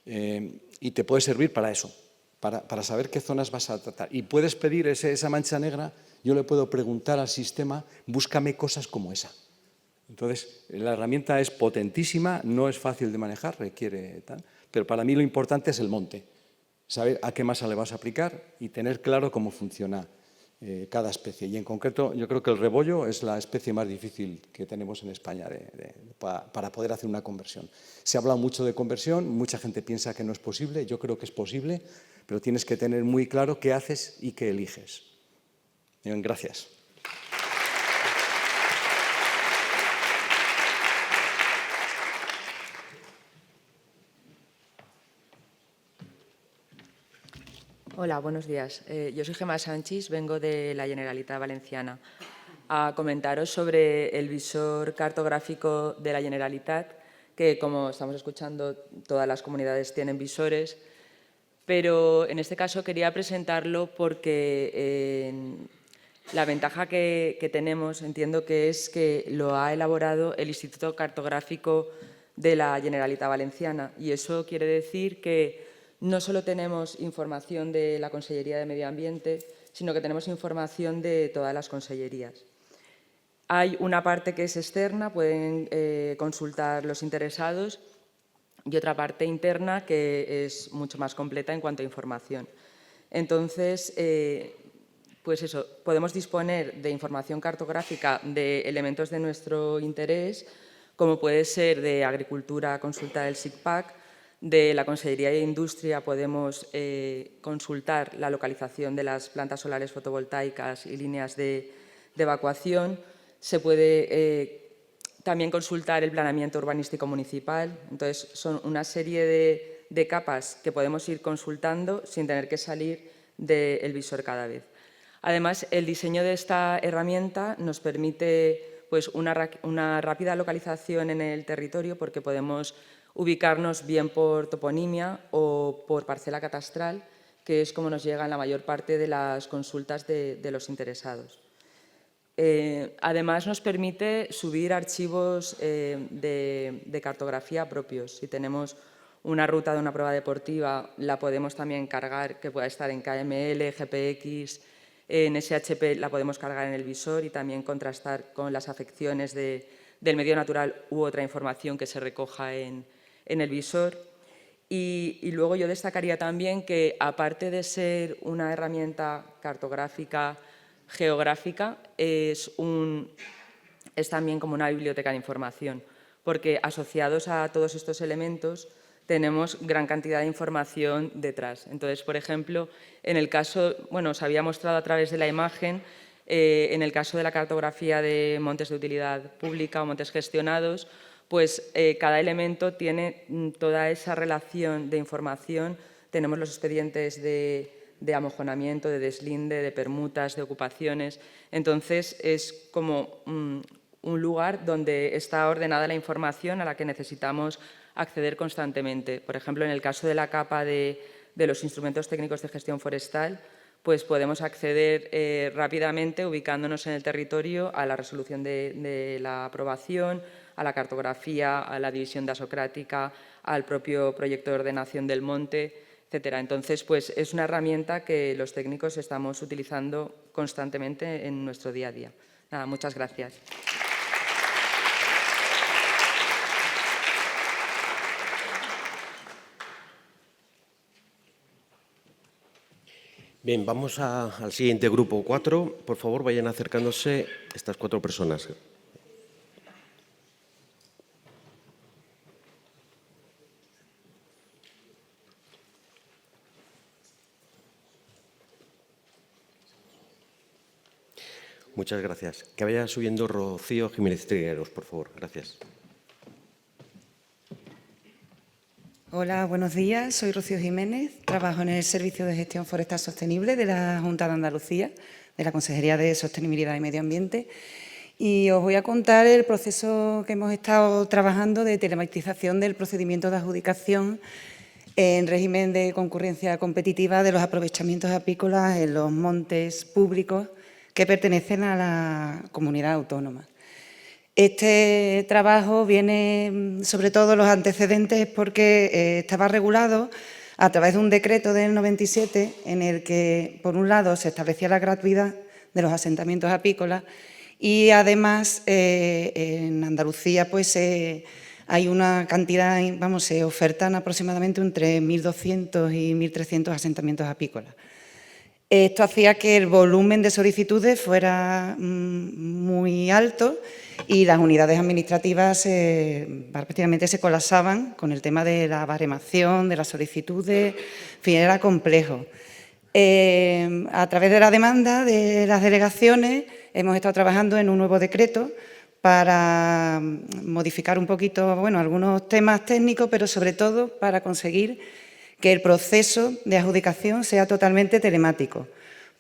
y te puede servir para eso, para saber qué zonas vas a tratar. Y puedes pedir esa mancha negra, yo le puedo preguntar al sistema, búscame cosas como esa. Entonces, la herramienta es potentísima, no es fácil de manejar, requiere tal, pero para mí lo importante es el monte, saber a qué masa le vas a aplicar y tener claro cómo funciona cada especie. Y en concreto, yo creo que el rebollo es la especie más difícil que tenemos en España para poder hacer una conversión. Se ha hablado mucho de conversión, mucha gente piensa que no es posible, yo creo que es posible, pero tienes que tener muy claro qué haces y qué eliges. Bien, gracias. Hola, buenos días. Yo soy Gemma Sánchez, vengo de la Generalitat Valenciana a comentaros sobre el visor cartográfico de la Generalitat, que, como estamos escuchando, todas las comunidades tienen visores, pero en este caso quería presentarlo porque la ventaja que tenemos, entiendo que es que lo ha elaborado el Instituto Cartográfico de la Generalitat Valenciana, y eso quiere decir que no solo tenemos información de la Consellería de Medio Ambiente, sino que tenemos información de todas las consellerías. Hay una parte que es externa, pueden consultar los interesados, y otra parte interna que es mucho más completa en cuanto a información. Entonces, pues eso, podemos disponer de información cartográfica de elementos de nuestro interés, como puede ser de agricultura, consultar el SICPAC, de la Consellería de Industria podemos consultar la localización de las plantas solares fotovoltaicas y líneas de evacuación. Se puede también consultar el planeamiento urbanístico municipal. Entonces, son una serie de capas que podemos ir consultando sin tener que salir del visor cada vez. Además, el diseño de esta herramienta nos permite pues, una rápida localización en el territorio, porque podemos ubicarnos bien por toponimia o por parcela catastral, que es como nos llegan la mayor parte de las consultas de los interesados. Además, nos permite subir archivos de cartografía propios. Si tenemos una ruta de una prueba deportiva, la podemos también cargar, que pueda estar en KML, GPX, en SHP la podemos cargar en el visor y también contrastar con las afecciones del medio natural u otra información que se recoja en el visor. Y luego yo destacaría también que, aparte de ser una herramienta cartográfica, geográfica, es también como una biblioteca de información, porque asociados a todos estos elementos tenemos gran cantidad de información detrás. Entonces, por ejemplo, en el caso, bueno, os había mostrado a través de la imagen, en el caso de la cartografía de montes de utilidad pública o montes gestionados, pues cada elemento tiene toda esa relación de información. Tenemos los expedientes de amojonamiento, de deslinde, de permutas, de ocupaciones. Entonces, es como un lugar donde está ordenada la información a la que necesitamos acceder constantemente. Por ejemplo, en el caso de la capa de los instrumentos técnicos de gestión forestal, pues podemos acceder rápidamente, ubicándonos en el territorio, a la resolución de la aprobación, a la cartografía, a la división dasocrática, al propio proyecto de ordenación del monte, etcétera. Entonces, pues es una herramienta que los técnicos estamos utilizando constantemente en nuestro día a día. Nada, muchas gracias. Bien, vamos al siguiente grupo 4. Por favor, vayan acercándose estas 4 personas. Muchas gracias. Que vaya subiendo Rocío Jiménez Trigueros, por favor. Gracias. Hola, buenos días. Soy Rocío Jiménez. Trabajo en el Servicio de Gestión Forestal Sostenible de la Junta de Andalucía, de la Consejería de Sostenibilidad y Medio Ambiente. Y os voy a contar el proceso que hemos estado trabajando de telematización del procedimiento de adjudicación en régimen de concurrencia competitiva de los aprovechamientos apícolas en los montes públicos que pertenecen a la comunidad autónoma. Este trabajo viene, sobre todo, los antecedentes porque estaba regulado a través de un decreto del 97 en el que, por un lado, se establecía la gratuidad de los asentamientos apícolas y, además, en Andalucía pues, hay una cantidad, se ofertan aproximadamente entre 1.200 y 1.300 asentamientos apícolas. Esto hacía que el volumen de solicitudes fuera muy alto y las unidades administrativas prácticamente se colapsaban con el tema de la baremación, de las solicitudes, en fin, era complejo. A través de la demanda de las delegaciones hemos estado trabajando en un nuevo decreto para modificar un poquito, algunos temas técnicos, pero sobre todo para conseguir que el proceso de adjudicación sea totalmente telemático.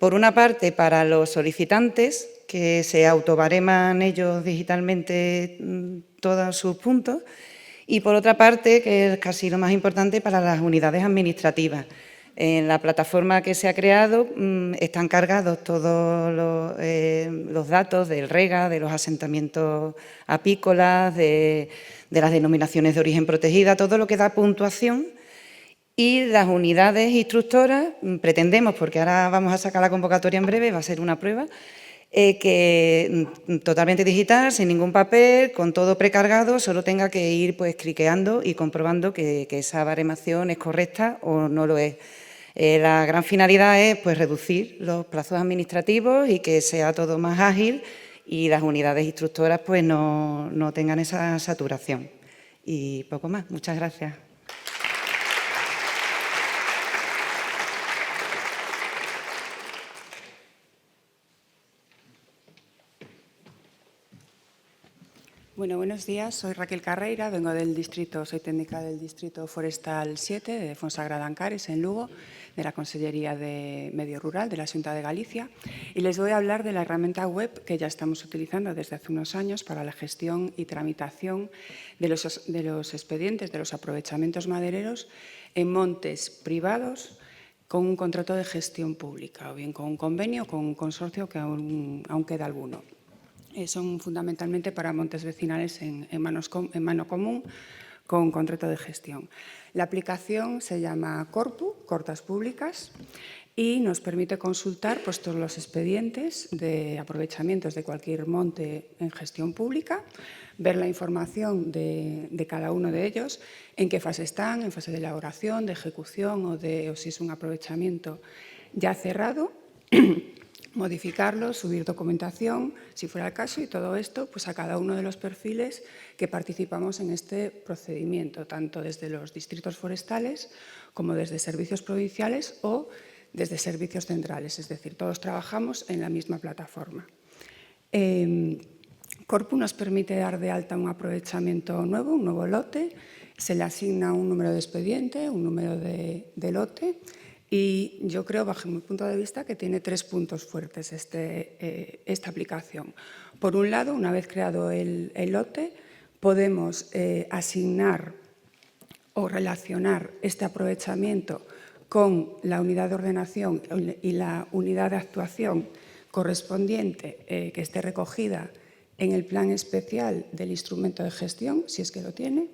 Por una parte, para los solicitantes, que se autobareman ellos digitalmente todos sus puntos, y por otra parte, que es casi lo más importante, para las unidades administrativas. En la plataforma que se ha creado están cargados todos los datos del REGA, de los asentamientos apícolas, de las denominaciones de origen protegida, todo lo que da puntuación. Y las unidades instructoras, pretendemos, porque ahora vamos a sacar la convocatoria en breve, va a ser una prueba, que totalmente digital, sin ningún papel, con todo precargado, solo tenga que ir pues cliqueando y comprobando que esa baremación es correcta o no lo es. La gran finalidad es pues reducir los plazos administrativos y que sea todo más ágil y las unidades instructoras pues no tengan esa saturación. Y poco más. Muchas gracias. Bueno, buenos días. Soy Raquel Carreira, vengo del distrito, soy técnica del Distrito Forestal 7 de Fonsagrada Ancares, en Lugo, de la Consellería de Medio Rural de la Xunta de Galicia, y les voy a hablar de la herramienta web que ya estamos utilizando desde hace unos años para la gestión y tramitación de los expedientes de los aprovechamientos madereros en montes privados con un contrato de gestión pública, o bien con un convenio o con un consorcio que aún queda alguno. Son fundamentalmente para montes vecinales en mano común con contrato de gestión. La aplicación se llama Corpu, Cortas Públicas, y nos permite consultar pues, todos los expedientes de aprovechamientos de cualquier monte en gestión pública, ver la información de cada uno de ellos, en qué fase están, en fase de elaboración, de ejecución o si es un aprovechamiento ya cerrado, modificarlo, subir documentación, si fuera el caso, y todo esto pues, a cada uno de los perfiles que participamos en este procedimiento, tanto desde los distritos forestales como desde servicios provinciales o desde servicios centrales, es decir, todos trabajamos en la misma plataforma. Corpu nos permite dar de alta un aprovechamiento nuevo, un nuevo lote, se le asigna un número de expediente, un número de lote, Y yo creo, bajo mi punto de vista, que tiene 3 puntos fuertes esta aplicación. Por un lado, una vez creado el lote, podemos asignar o relacionar este aprovechamiento con la unidad de ordenación y la unidad de actuación correspondiente que esté recogida en el plan especial del instrumento de gestión, si es que lo tiene,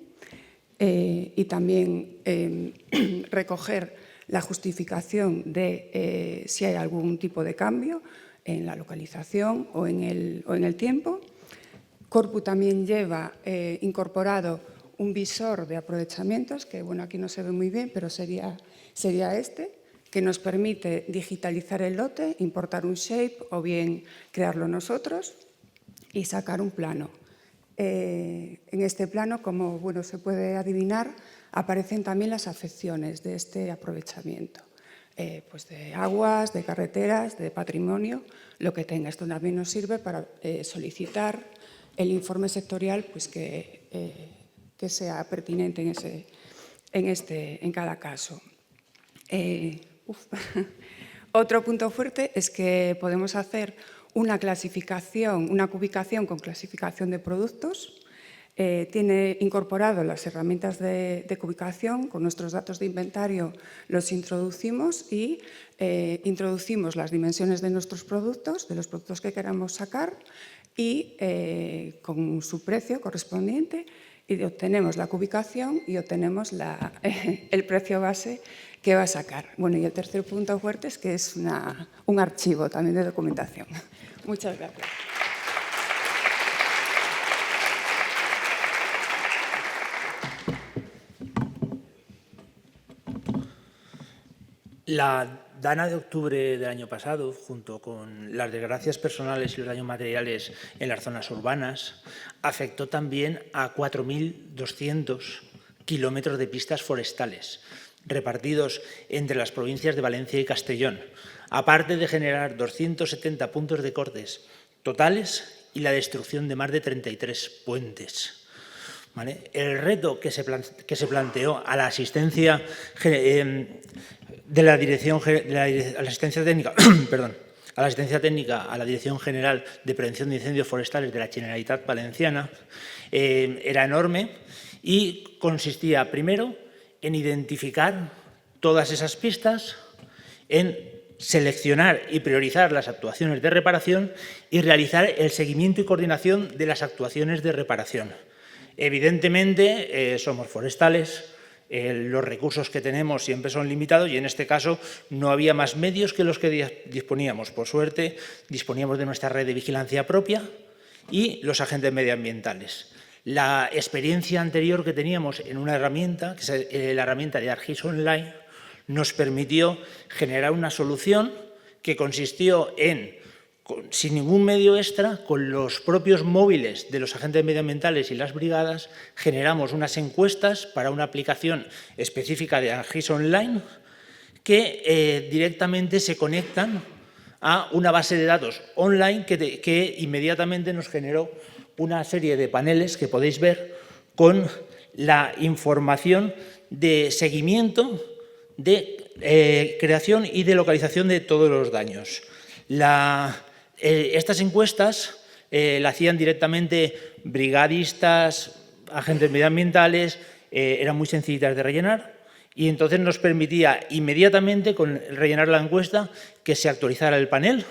y también recoger la justificación de si hay algún tipo de cambio en la localización o en el tiempo. Corpu también lleva incorporado un visor de aprovechamientos, que bueno, aquí no se ve muy bien, pero sería este, que nos permite digitalizar el lote, importar un shape o bien crearlo nosotros y sacar un plano. En este plano, como bueno, se puede adivinar, aparecen también las afecciones de este aprovechamiento, pues de aguas, de carreteras, de patrimonio, lo que tenga. Esto también nos sirve para solicitar el informe sectorial pues que sea pertinente en cada caso. Otro punto fuerte es que podemos hacer una clasificación, una cubicación con clasificación de productos. Tiene incorporado las herramientas de cubicación, con nuestros datos de inventario los introducimos y introducimos las dimensiones de nuestros productos, de los productos que queramos sacar y con su precio correspondiente y obtenemos la cubicación y obtenemos el precio base que va a sacar. Bueno, y el tercer punto fuerte es que es un archivo también de documentación. Muchas gracias. La dana de octubre del año pasado, junto con las desgracias personales y los daños materiales en las zonas urbanas, afectó también a 4.200 kilómetros de pistas forestales, repartidos entre las provincias de Valencia y Castellón, aparte de generar 270 puntos de cortes totales y la destrucción de más de 33 puentes. ¿Vale? El reto que se planteó a la asistencia de la Dirección a la asistencia técnica, a la asistencia técnica a la Dirección General de Prevención de Incendios Forestales de la Generalitat Valenciana era enorme y consistía primero en identificar todas esas pistas, en seleccionar y priorizar las actuaciones de reparación y realizar el seguimiento y coordinación de las actuaciones de reparación. Evidentemente, somos forestales, los recursos que tenemos siempre son limitados y en este caso no había más medios que los que disponíamos. Por suerte, disponíamos de nuestra red de vigilancia propia y los agentes medioambientales. La experiencia anterior que teníamos en una herramienta, que es la herramienta de ArcGIS Online, nos permitió generar una solución que consistió en, sin ningún medio extra, con los propios móviles de los agentes medioambientales y las brigadas, generamos unas encuestas para una aplicación específica de ArcGIS Online que directamente se conectan a una base de datos online que inmediatamente nos generó una serie de paneles que podéis ver con la información de seguimiento, de creación y de localización de todos los daños. Estas encuestas las hacían directamente brigadistas, agentes medioambientales, eran muy sencillitas de rellenar y entonces nos permitía inmediatamente, con rellenar la encuesta, que se actualizara el panel,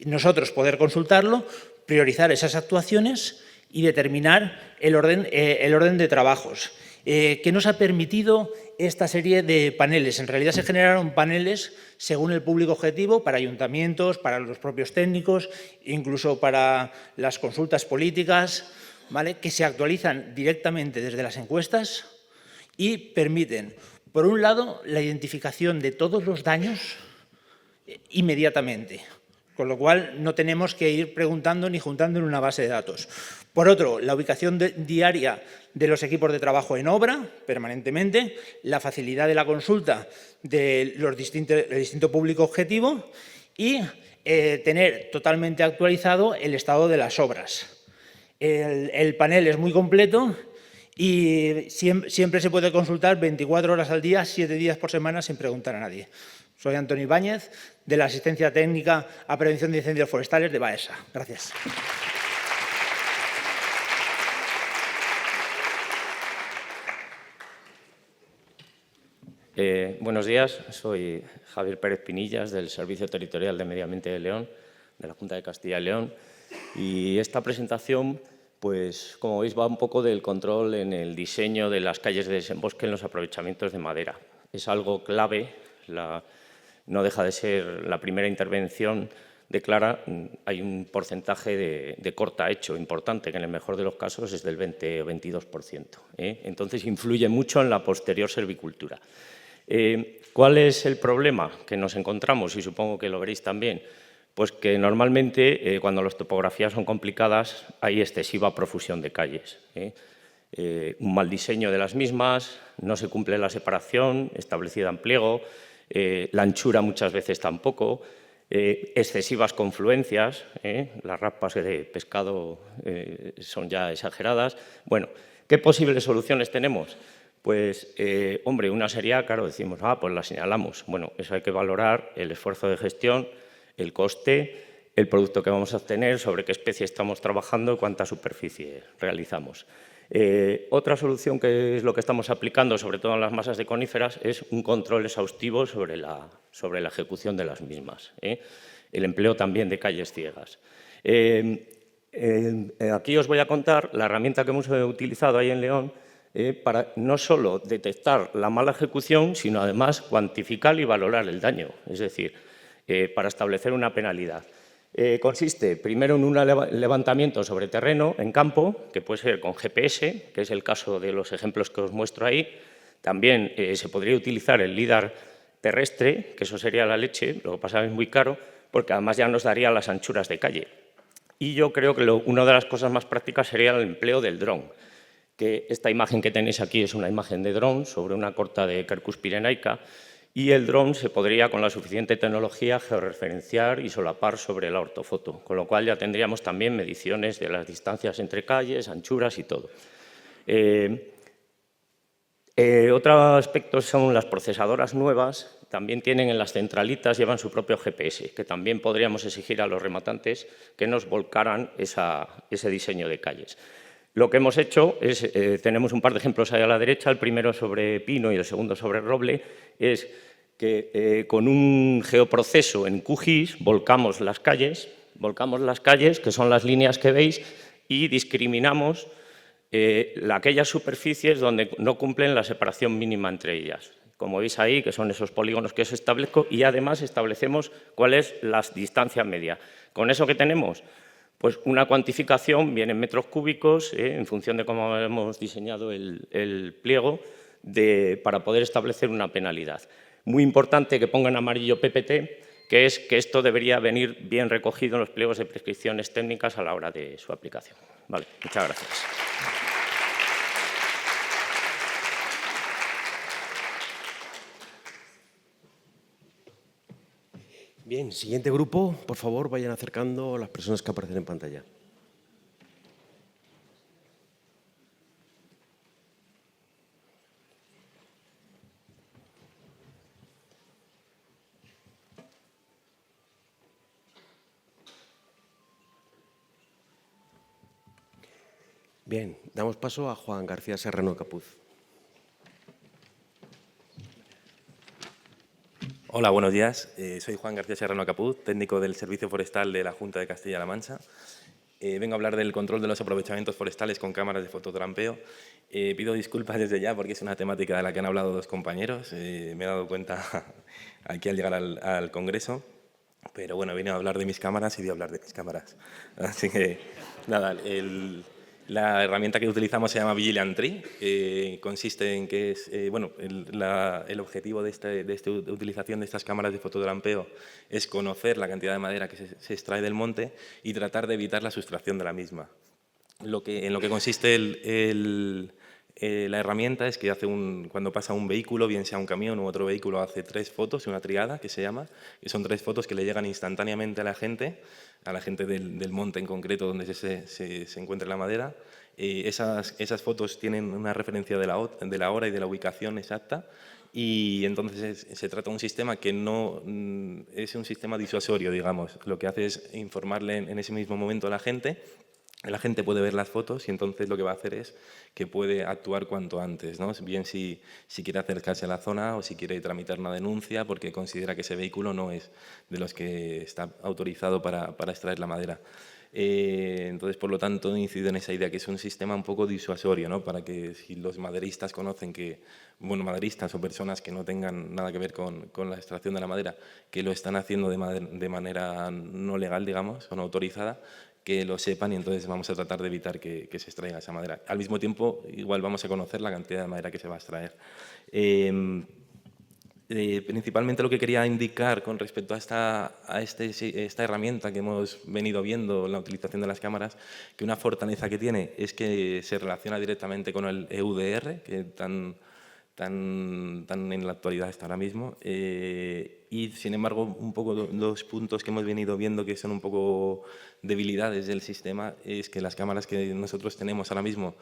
nosotros poder consultarlo, priorizar esas actuaciones y determinar el orden de trabajos. ¿Qué nos ha permitido esta serie de paneles? En realidad se generaron paneles según el público objetivo para ayuntamientos, para los propios técnicos, incluso para las consultas políticas, ¿vale?, que se actualizan directamente desde las encuestas y permiten, por un lado, la identificación de todos los daños inmediatamente, con lo cual no tenemos que ir preguntando ni juntando en una base de datos. Por otro, la ubicación diaria de los equipos de trabajo en obra, permanentemente, la facilidad de la consulta del distinto público objetivo y tener totalmente actualizado el estado de las obras. El panel es muy completo y siempre se puede consultar 24 horas al día, 7 días por semana, sin preguntar a nadie. Soy Antonio Ibáñez, de la Asistencia Técnica a Prevención de Incendios Forestales de Baesa. Gracias. Buenos días, soy Javier Pérez Pinillas, del Servicio Territorial de Medio Ambiente de León, de la Junta de Castilla y León. Y esta presentación, pues, como veis, va un poco del control en el diseño de las calles de desembosque en los aprovechamientos de madera. Es algo clave, no deja de ser la primera intervención de Clara. Hay un porcentaje de corta hecho importante, que en el mejor de los casos es del 20 o 22%. Entonces, influye mucho en la posterior servicultura. ¿Cuál es el problema que nos encontramos? Y supongo que lo veréis también. Pues que normalmente, cuando las topografías son complicadas, hay excesiva profusión de calles. Un mal diseño de las mismas, no se cumple la separación establecida en pliego, la anchura muchas veces tampoco, excesivas confluencias, las raspas de pescado son ya exageradas. Bueno, ¿qué posibles soluciones tenemos? Pues, hombre, una sería, claro, decimos, pues la señalamos. Bueno, eso hay que valorar el esfuerzo de gestión, el coste, el producto que vamos a obtener, sobre qué especie estamos trabajando y cuánta superficie realizamos. Otra solución, que es lo que estamos aplicando, sobre todo en las masas de coníferas, es un control exhaustivo sobre la ejecución de las mismas. El empleo también de calles ciegas. Aquí os voy a contar la herramienta que hemos utilizado ahí en León, para no solo detectar la mala ejecución, sino además cuantificar y valorar el daño, es decir, para establecer una penalidad. Consiste primero en un levantamiento sobre terreno, en campo, que puede ser con GPS, que es el caso de los ejemplos que os muestro ahí. También se podría utilizar el LIDAR terrestre, que eso sería la leche, lo que pasa es muy caro, porque además ya nos daría las anchuras de calle. Y yo creo que una de las cosas más prácticas sería el empleo del dron, que esta imagen que tenéis aquí es una imagen de dron sobre una corta de Quercus pyrenaica, y el dron se podría, con la suficiente tecnología, georreferenciar y solapar sobre la ortofoto, con lo cual ya tendríamos también mediciones de las distancias entre calles, anchuras y todo. Otro aspecto son las procesadoras nuevas, también tienen en las centralitas, llevan su propio GPS, que también podríamos exigir a los rematantes que nos volcaran ese diseño de calles. Lo que hemos hecho es, tenemos un par de ejemplos ahí a la derecha, el primero sobre pino y el segundo sobre roble, es que con un geoproceso en QGIS volcamos las calles, que son las líneas que veis, y discriminamos aquellas superficies donde no cumplen la separación mínima entre ellas. Como veis ahí, que son esos polígonos que os establezco, y además establecemos cuál es la distancia media. ¿Con eso qué tenemos? Pues una cuantificación, bien en metros cúbicos, en función de cómo hemos diseñado el pliego, para poder establecer una penalidad. Muy importante que ponga en amarillo PPT, que es que esto debería venir bien recogido en los pliegos de prescripciones técnicas a la hora de su aplicación. Vale, muchas gracias. Bien, siguiente grupo, por favor, vayan acercando a las personas que aparecen en pantalla. Bien, damos paso a Juan García Serrano Capuz. Hola, buenos días. Soy Juan García Serrano Capuz, técnico del Servicio Forestal de la Junta de Castilla-La Mancha. Vengo a hablar del control de los aprovechamientos forestales con cámaras de fototrampeo. Pido disculpas desde ya porque es una temática de la que han hablado dos compañeros. Me he dado cuenta aquí al llegar al Congreso. Pero bueno, vine a hablar de mis cámaras y voy a hablar de mis cámaras. Así que, nada, la herramienta que utilizamos se llama Vigilant Tree. Consiste en que es, el objetivo de esta utilización de estas cámaras de fototrampeo es conocer la cantidad de madera que se extrae del monte y tratar de evitar la sustracción de la misma. En lo que consiste La herramienta es que cuando pasa un vehículo, bien sea un camión u otro vehículo, hace 3 fotos, una triada que se llama, que son 3 fotos que le llegan instantáneamente a la gente del monte en concreto donde se encuentra la madera. Esas fotos tienen una referencia de la hora y de la ubicación exacta, y entonces se trata de un sistema que no es un sistema disuasorio, digamos. Lo que hace es informarle en ese mismo momento a la gente. La gente puede ver las fotos y entonces lo que va a hacer es que puede actuar cuanto antes, ¿no? Bien si quiere acercarse a la zona o si quiere tramitar una denuncia porque considera que ese vehículo no es de los que está autorizado para extraer la madera. Entonces, por lo tanto, incido en esa idea que es un sistema un poco disuasorio, ¿no? Para que si los maderistas conocen que, bueno, maderistas o personas que no tengan nada que ver con la extracción de la madera, que lo están haciendo de manera no legal, digamos, o no autorizada, que lo sepan, y entonces vamos a tratar de evitar que se extraiga esa madera. Al mismo tiempo, igual vamos a conocer la cantidad de madera que se va a extraer. Principalmente lo que quería indicar con respecto a esta herramienta que hemos venido viendo, la utilización de las cámaras, que una fortaleza que tiene es que se relaciona directamente con el EUDR, que tan en la actualidad está ahora mismo, y sin embargo un poco los puntos que hemos venido viendo que son un poco debilidades del sistema es que las cámaras que nosotros tenemos ahora mismo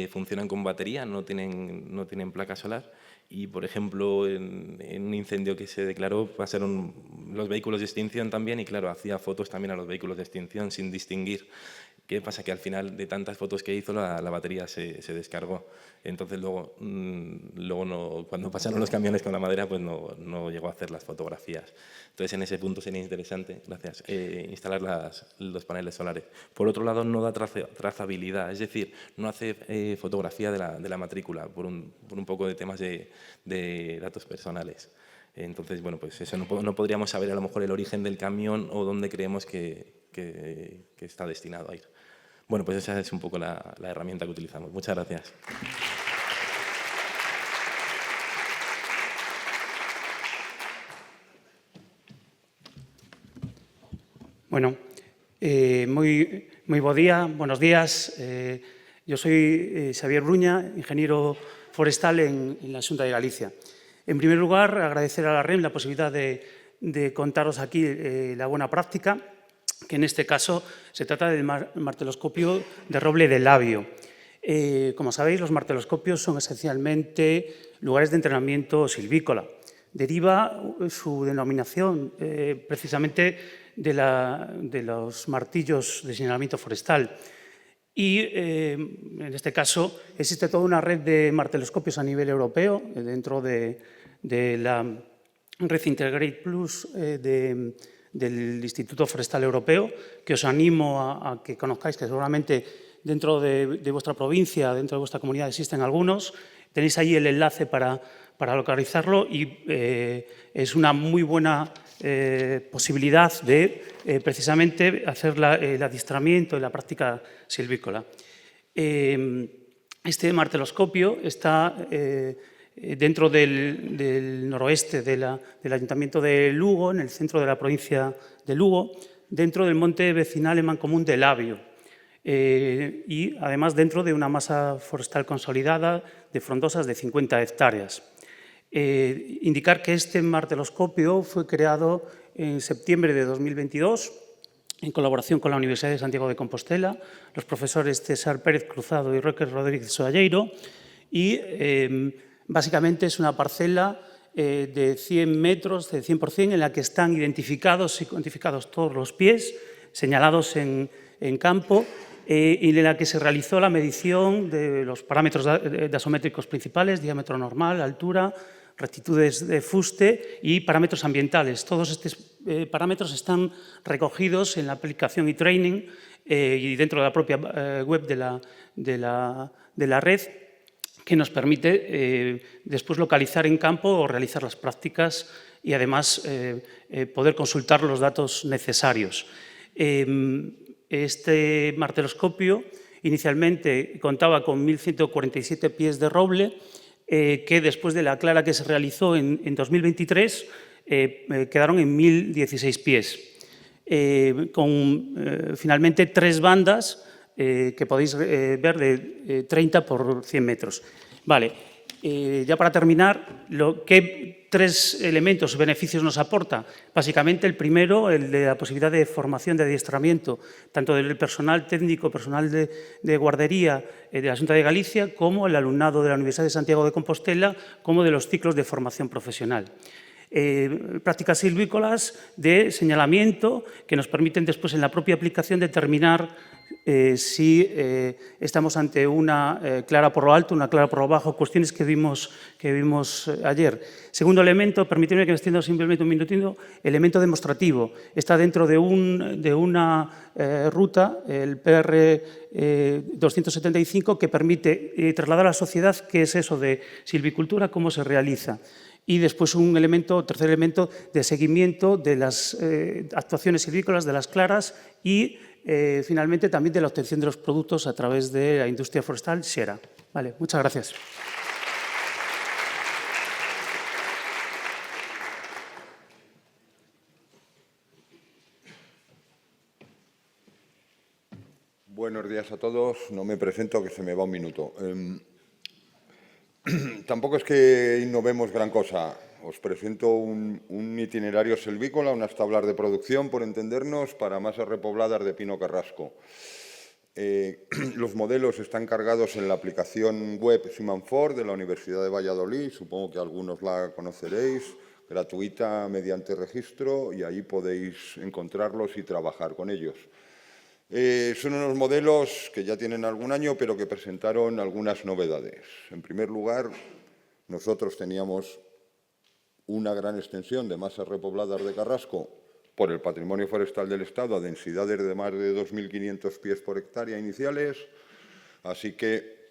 funcionan con batería, no tienen placa solar, y por ejemplo en un incendio que se declaró pasaron los vehículos de extinción también, y claro, hacía fotos también a los vehículos de extinción sin distinguir. ¿Qué pasa? Que al final de tantas fotos que hizo la batería se descargó. Entonces luego cuando pasaron los camiones con la madera pues no llegó a hacer las fotografías. Entonces en ese punto sería interesante, gracias, instalar los paneles solares. Por otro lado, no da trazabilidad, es decir, no hace fotografía de la matrícula por un poco de temas de datos personales. Entonces, bueno, pues eso no podríamos saber a lo mejor el origen del camión o dónde creemos que está destinado a ir. Bueno, pues esa es un poco la herramienta que utilizamos. Muchas gracias. Bueno, muy buenos días. Yo soy Xavier Bruña, ingeniero forestal en la Xunta de Galicia. En primer lugar, agradecer a la REM la posibilidad de contaros aquí la buena práctica, que en este caso se trata del marteloscopio de roble de labio. Como sabéis, los marteloscopios son esencialmente lugares de entrenamiento silvícola. Deriva su denominación precisamente de los martillos de señalamiento forestal. Y en este caso existe toda una red de marteloscopios a nivel europeo dentro de la red Integrate Plus del Instituto Forestal Europeo, que os animo a que conozcáis, que seguramente dentro de vuestra provincia, dentro de vuestra comunidad existen algunos. Tenéis ahí el enlace para localizarlo y es una muy buena posibilidad de precisamente hacer el adiestramiento y la práctica silvícola. Este marteloscopio está dentro del noroeste del Ayuntamiento de Lugo, en el centro de la provincia de Lugo, dentro del monte vecinal en mancomunón de Labio, y además dentro de una masa forestal consolidada de frondosas de 50 hectáreas. Indicar que este marteloscopio fue creado en septiembre de 2022 en colaboración con la Universidad de Santiago de Compostela, los profesores César Pérez Cruzado y Roque Rodríguez Soalleiro, y básicamente es una parcela de 100 metros, de 100%, en la que están identificados y cuantificados todos los pies, señalados en campo, y en la que se realizó la medición de los parámetros dasométricos principales, diámetro normal, altura, rectitudes de fuste y parámetros ambientales. Todos estos parámetros están recogidos en la aplicación eTraining y dentro de la propia web de la red, que nos permite después localizar en campo o realizar las prácticas y además poder consultar los datos necesarios. Este marteloscopio inicialmente contaba con 1.147 pies de roble, que después de la clara que se realizó en 2023 quedaron en 1.016 pies, con finalmente 3 bandas que podéis ver de 30 por 100 metros. Vale, ya para terminar, ¿qué 3 elementos, beneficios nos aporta? Básicamente, el primero, el de la posibilidad de formación, de adiestramiento, tanto del personal técnico, personal de guardería de la Xunta de Galicia, como el alumnado de la Universidad de Santiago de Compostela, como de los ciclos de formación profesional. Prácticas silvícolas de señalamiento que nos permiten después en la propia aplicación determinar si estamos ante una clara por lo alto, una clara por lo bajo, cuestiones que vimos ayer. Segundo elemento, permíteme que me extienda simplemente un minutito, elemento demostrativo. Está dentro de una ruta, el PR 275, que permite trasladar a la sociedad qué es eso de silvicultura, cómo se realiza. Y después tercer elemento de seguimiento de las actuaciones silvícolas, de las claras y finalmente también de la obtención de los productos a través de la industria forestal Xera. Vale, muchas gracias. Buenos días a todos. No me presento, que se me va un minuto. Tampoco es que innovemos gran cosa. Os presento un itinerario silvícola, unas tablas de producción, por entendernos, para masas repobladas de pino carrasco. Los modelos están cargados en la aplicación web Simanfor de la Universidad de Valladolid. Supongo que algunos la conoceréis, gratuita mediante registro, y ahí podéis encontrarlos y trabajar con ellos. Son unos modelos que ya tienen algún año, pero que presentaron algunas novedades. En primer lugar, nosotros teníamos una gran extensión de masas repobladas de carrasco por el Patrimonio Forestal del Estado a densidades de más de 2.500 pies por hectárea iniciales, así que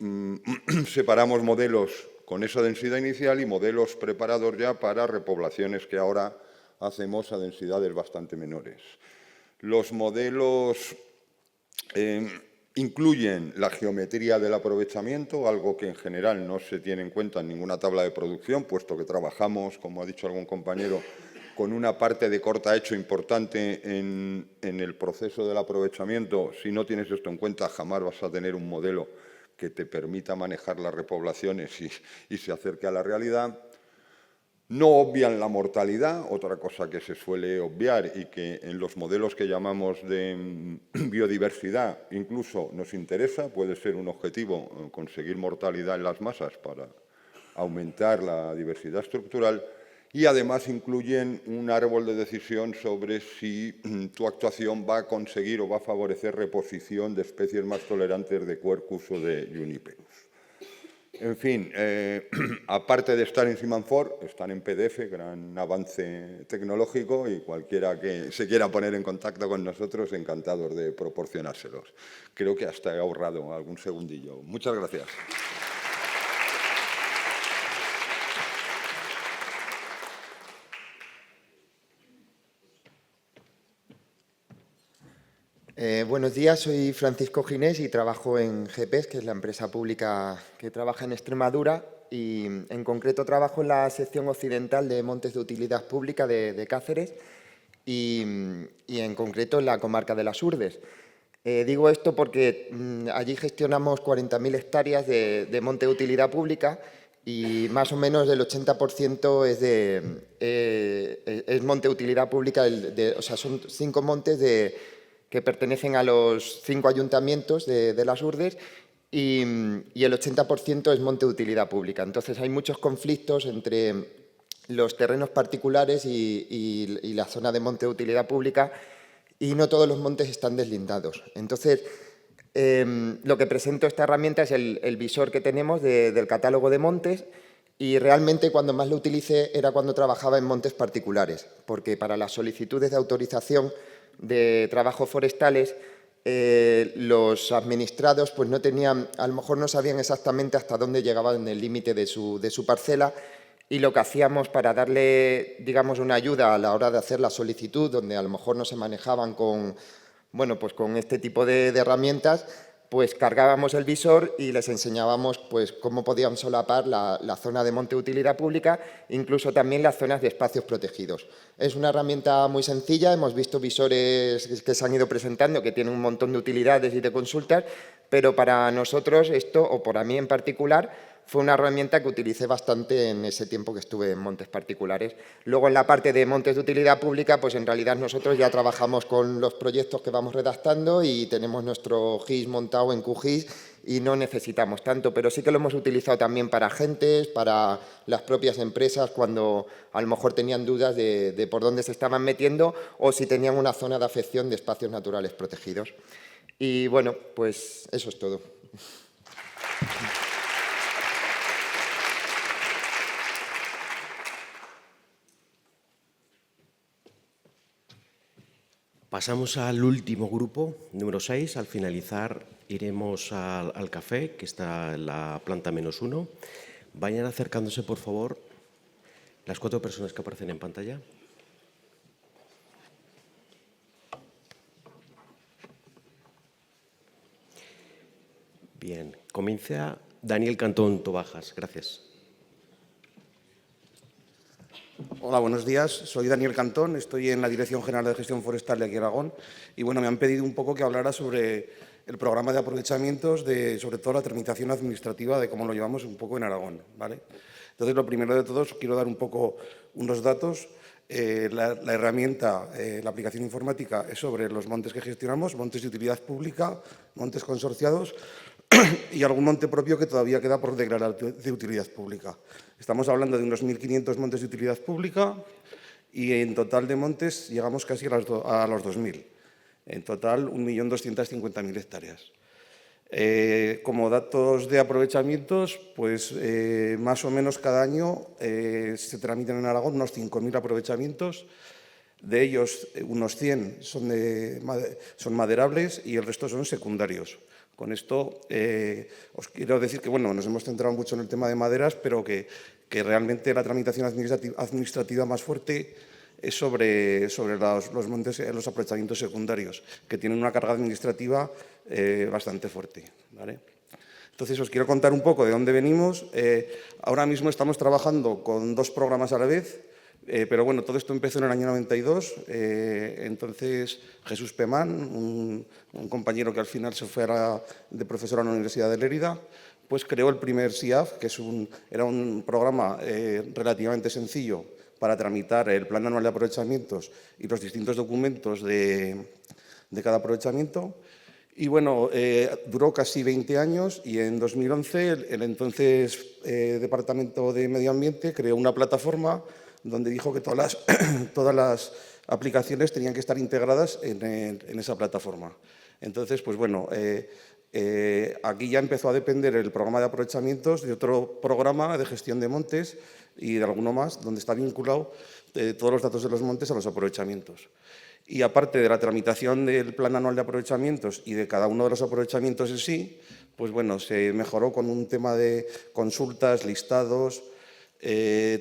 separamos modelos con esa densidad inicial y modelos preparados ya para repoblaciones que ahora hacemos a densidades bastante menores. Los modelos incluyen la geometría del aprovechamiento, algo que en general no se tiene en cuenta en ninguna tabla de producción, puesto que trabajamos, como ha dicho algún compañero, con una parte de cortahecho importante en el proceso del aprovechamiento. Si no tienes esto en cuenta, jamás vas a tener un modelo que te permita manejar las repoblaciones y se acerque a la realidad. No obvian la mortalidad, otra cosa que se suele obviar y que en los modelos que llamamos de biodiversidad incluso nos interesa, puede ser un objetivo conseguir mortalidad en las masas para aumentar la diversidad estructural, y además incluyen un árbol de decisión sobre si tu actuación va a conseguir o va a favorecer reposición de especies más tolerantes de Quercus o de Juniperus. En fin, aparte de estar en Simanfor, están en PDF, gran avance tecnológico, y cualquiera que se quiera poner en contacto con nosotros, encantados de proporcionárselos. Creo que hasta he ahorrado algún segundillo. Muchas gracias. Buenos días, soy Francisco Ginés y trabajo en GEPES, que es la empresa pública que trabaja en Extremadura, y en concreto trabajo en la sección occidental de Montes de Utilidad Pública de Cáceres y en concreto en la comarca de las Urdes. Digo esto porque allí gestionamos 40.000 hectáreas de monte de utilidad pública y más o menos el 80% es monte de utilidad pública, o sea, son 5 montes que pertenecen a los 5 ayuntamientos de las Urdes y el 80% es monte de utilidad pública. Entonces hay muchos conflictos entre los terrenos particulares y la zona de monte de utilidad pública, y no todos los montes están deslindados. Entonces, lo que presento esta herramienta es el visor que tenemos del catálogo de montes, y realmente cuando más lo utilicé era cuando trabajaba en montes particulares, porque para las solicitudes de autorización de trabajos forestales, los administrados pues no tenían, a lo mejor no sabían exactamente hasta dónde llegaban el límite de su parcela, y lo que hacíamos para darle, digamos, una ayuda a la hora de hacer la solicitud, donde a lo mejor no se manejaban con, bueno, pues con este tipo de herramientas, pues cargábamos el visor y les enseñábamos pues, cómo podían solapar la zona de monte de utilidad pública, incluso también las zonas de espacios protegidos. Es una herramienta muy sencilla, hemos visto visores que se han ido presentando que tienen un montón de utilidades y de consultas, pero para nosotros esto, o para mí en particular, fue una herramienta que utilicé bastante en ese tiempo que estuve en montes particulares. Luego, en la parte de montes de utilidad pública, pues en realidad nosotros ya trabajamos con los proyectos que vamos redactando y tenemos nuestro GIS montado en QGIS y no necesitamos tanto, pero sí que lo hemos utilizado también para agentes, para las propias empresas, cuando a lo mejor tenían dudas de por dónde se estaban metiendo o si tenían una zona de afección de espacios naturales protegidos. Y bueno, pues eso es todo. Pasamos al último grupo, número 6. Al finalizar iremos al café, que está en la planta -1. Vayan acercándose, por favor, las 4 personas que aparecen en pantalla. Bien, comienza Daniel Cantón Tobajas. Gracias. Hola, buenos días. Soy Daniel Cantón, estoy en la Dirección General de Gestión Forestal de aquí en Aragón y bueno, me han pedido un poco que hablara sobre el programa de aprovechamientos, sobre todo la tramitación administrativa de cómo lo llevamos un poco en Aragón, ¿vale? Entonces, lo primero de todo, quiero dar un poco unos datos. La herramienta, la aplicación informática es sobre los montes que gestionamos, montes de utilidad pública, montes consorciados y algún monte propio que todavía queda por declarar de utilidad pública. Estamos hablando de unos 1.500 montes de utilidad pública y en total de montes llegamos casi a los 2.000. En total, 1.250.000 hectáreas. Como datos de aprovechamientos, pues más o menos cada año se tramitan en Aragón unos 5.000 aprovechamientos. De ellos, unos 100 son maderables y el resto son secundarios. Con esto os quiero decir que bueno, nos hemos centrado mucho en el tema de maderas, pero que realmente la tramitación administrativa más fuerte es sobre los montes, los aprovechamientos secundarios, que tienen una carga administrativa bastante fuerte, ¿vale? Entonces, os quiero contar un poco de dónde venimos. Ahora mismo estamos trabajando con 2 programas a la vez, pero bueno, todo esto empezó en el año 92. Entonces, Jesús Pemán, un compañero que al final se fue de profesor a la Universidad de Lérida, pues creó el primer SIAF, que era un programa relativamente sencillo para tramitar el plan anual de aprovechamientos y los distintos documentos de cada aprovechamiento. Y bueno, duró casi 20 años y en 2011 el entonces Departamento de Medio Ambiente creó una plataforma donde dijo que todas las aplicaciones tenían que estar integradas en esa plataforma. Entonces, pues bueno, aquí ya empezó a depender el programa de aprovechamientos de otro programa de gestión de montes y de alguno más, donde está vinculado todos los datos de los montes a los aprovechamientos. Y aparte de la tramitación del plan anual de aprovechamientos y de cada uno de los aprovechamientos en sí, pues bueno, se mejoró con un tema de consultas, listados,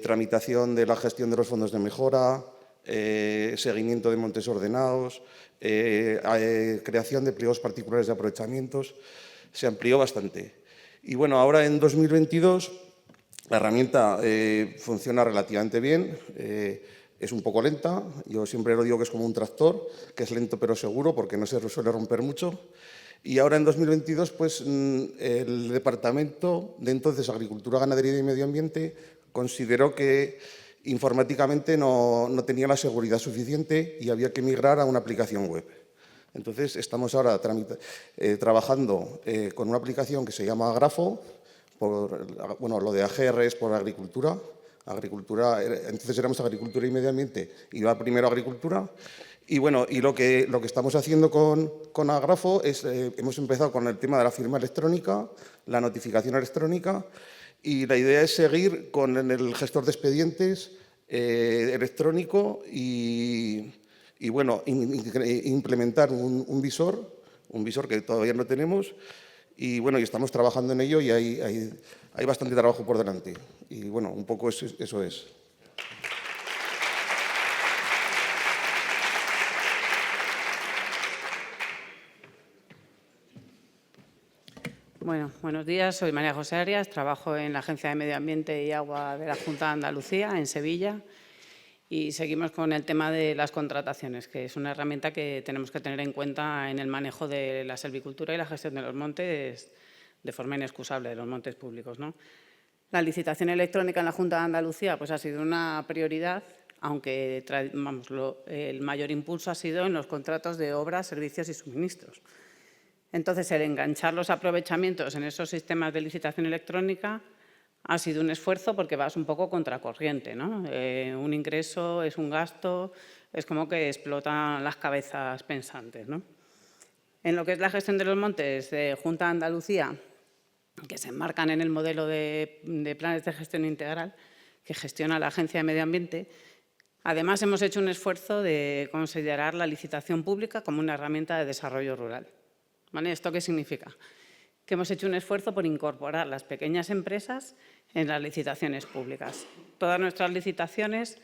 tramitación de la gestión de los fondos de mejora, seguimiento de montes ordenados, creación de pliegos particulares de aprovechamientos, se amplió bastante. Y bueno, ahora en 2022 la herramienta funciona relativamente bien, es un poco lenta, yo siempre lo digo que es como un tractor, que es lento pero seguro porque no se suele romper mucho. Y ahora en 2022 pues el Departamento de entonces Agricultura, Ganadería y Medio Ambiente consideró que informáticamente no tenía la seguridad suficiente y había que migrar a una aplicación web. Entonces, estamos ahora trabajando con una aplicación que se llama Grafo. Bueno, lo de AGR es por agricultura. Entonces éramos Agricultura y Medio Ambiente y va primero Agricultura. Y bueno, y lo que estamos haciendo con Agrafo es, hemos empezado con el tema de la firma electrónica, la notificación electrónica, y la idea es seguir con el gestor de expedientes electrónico y bueno, implementar un visor que todavía no tenemos, y bueno, y estamos trabajando en ello y hay bastante trabajo por delante. Y bueno, un poco eso es. Bueno, buenos días. Soy María José Arias, trabajo en la Agencia de Medio Ambiente y Agua de la Junta de Andalucía, en Sevilla. Y seguimos con el tema de las contrataciones, que es una herramienta que tenemos que tener en cuenta en el manejo de la selvicultura y la gestión de los montes de forma inexcusable, de los montes públicos, ¿no? La licitación electrónica en la Junta de Andalucía pues, ha sido una prioridad, aunque el mayor impulso ha sido en los contratos de obras, servicios y suministros. Entonces, el enganchar los aprovechamientos en esos sistemas de licitación electrónica ha sido un esfuerzo porque vas un poco contracorriente, ¿no? Un ingreso es un gasto, es como que explotan las cabezas pensantes, ¿no? En lo que es la gestión de los montes de Junta de Andalucía, que se enmarcan en el modelo de planes de gestión integral que gestiona la Agencia de Medio Ambiente, además hemos hecho un esfuerzo de considerar la licitación pública como una herramienta de desarrollo rural. ¿Vale? ¿Esto qué significa? Que hemos hecho un esfuerzo por incorporar las pequeñas empresas en las licitaciones públicas. Todas nuestras licitaciones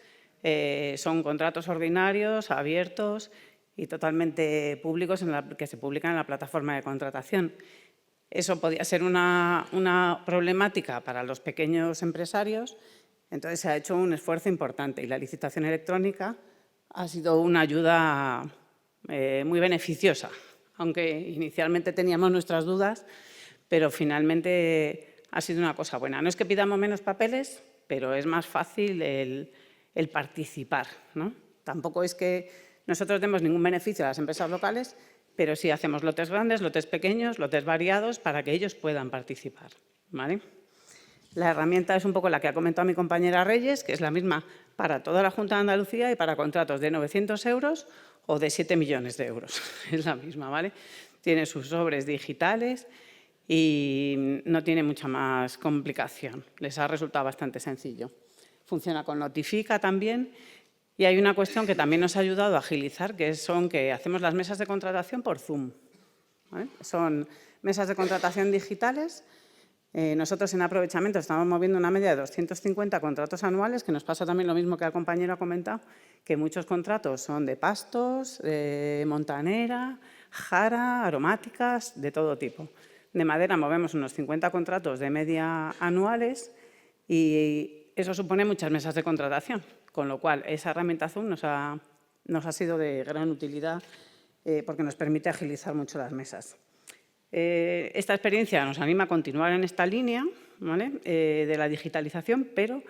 son contratos ordinarios, abiertos y totalmente públicos que se publican en la plataforma de contratación. Eso podía ser una problemática para los pequeños empresarios, entonces se ha hecho un esfuerzo importante y la licitación electrónica ha sido una ayuda muy beneficiosa, aunque inicialmente teníamos nuestras dudas, pero finalmente ha sido una cosa buena. No es que pidamos menos papeles, pero es más fácil el participar, ¿no? Tampoco es que nosotros demos ningún beneficio a las empresas locales, pero sí hacemos lotes grandes, lotes pequeños, lotes variados para que ellos puedan participar, ¿vale? La herramienta es un poco la que ha comentado mi compañera Reyes, que es la misma para toda la Junta de Andalucía y para contratos de 900 euros o de 7 millones de euros. Es la misma, ¿vale? Tiene sus sobres digitales y no tiene mucha más complicación. Les ha resultado bastante sencillo. Funciona con Notifica también. Y hay una cuestión que también nos ha ayudado a agilizar, que son que hacemos las mesas de contratación por Zoom, ¿vale? Son mesas de contratación digitales. Nosotros en aprovechamiento estamos moviendo una media de 250 contratos anuales, que nos pasa también lo mismo que el compañero ha comentado, que muchos contratos son de pastos, de montanera, jara, aromáticas, de todo tipo. De madera movemos unos 50 contratos de media anuales y eso supone muchas mesas de contratación, con lo cual esa herramienta Zoom nos ha sido de gran utilidad porque nos permite agilizar mucho las mesas. Esta experiencia nos anima a continuar en esta línea, ¿vale? De la digitalización, pero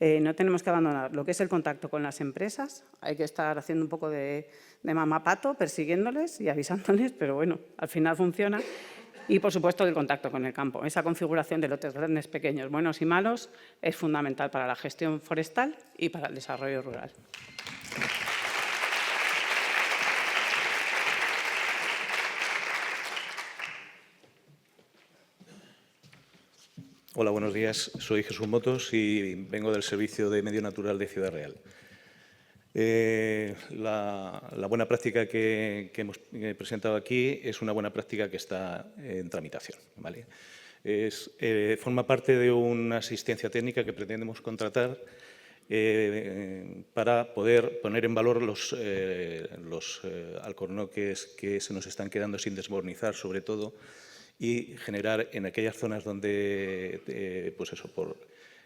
no tenemos que abandonar lo que es el contacto con las empresas. Hay que estar haciendo un poco de mamapato, persiguiéndoles y avisándoles, pero bueno, al final funciona. Y, por supuesto, el contacto con el campo. Esa configuración de lotes grandes, pequeños, buenos y malos es fundamental para la gestión forestal y para el desarrollo rural. Hola, buenos días. Soy Jesús Motos y vengo del Servicio de Medio Natural de Ciudad Real. La buena práctica que hemos presentado aquí es una buena práctica que está en tramitación, ¿vale? Forma parte de una asistencia técnica que pretendemos contratar para poder poner en valor los alcornoques que se nos están quedando sin desbornizar, sobre todo, y generar en aquellas zonas donde, pues eso, por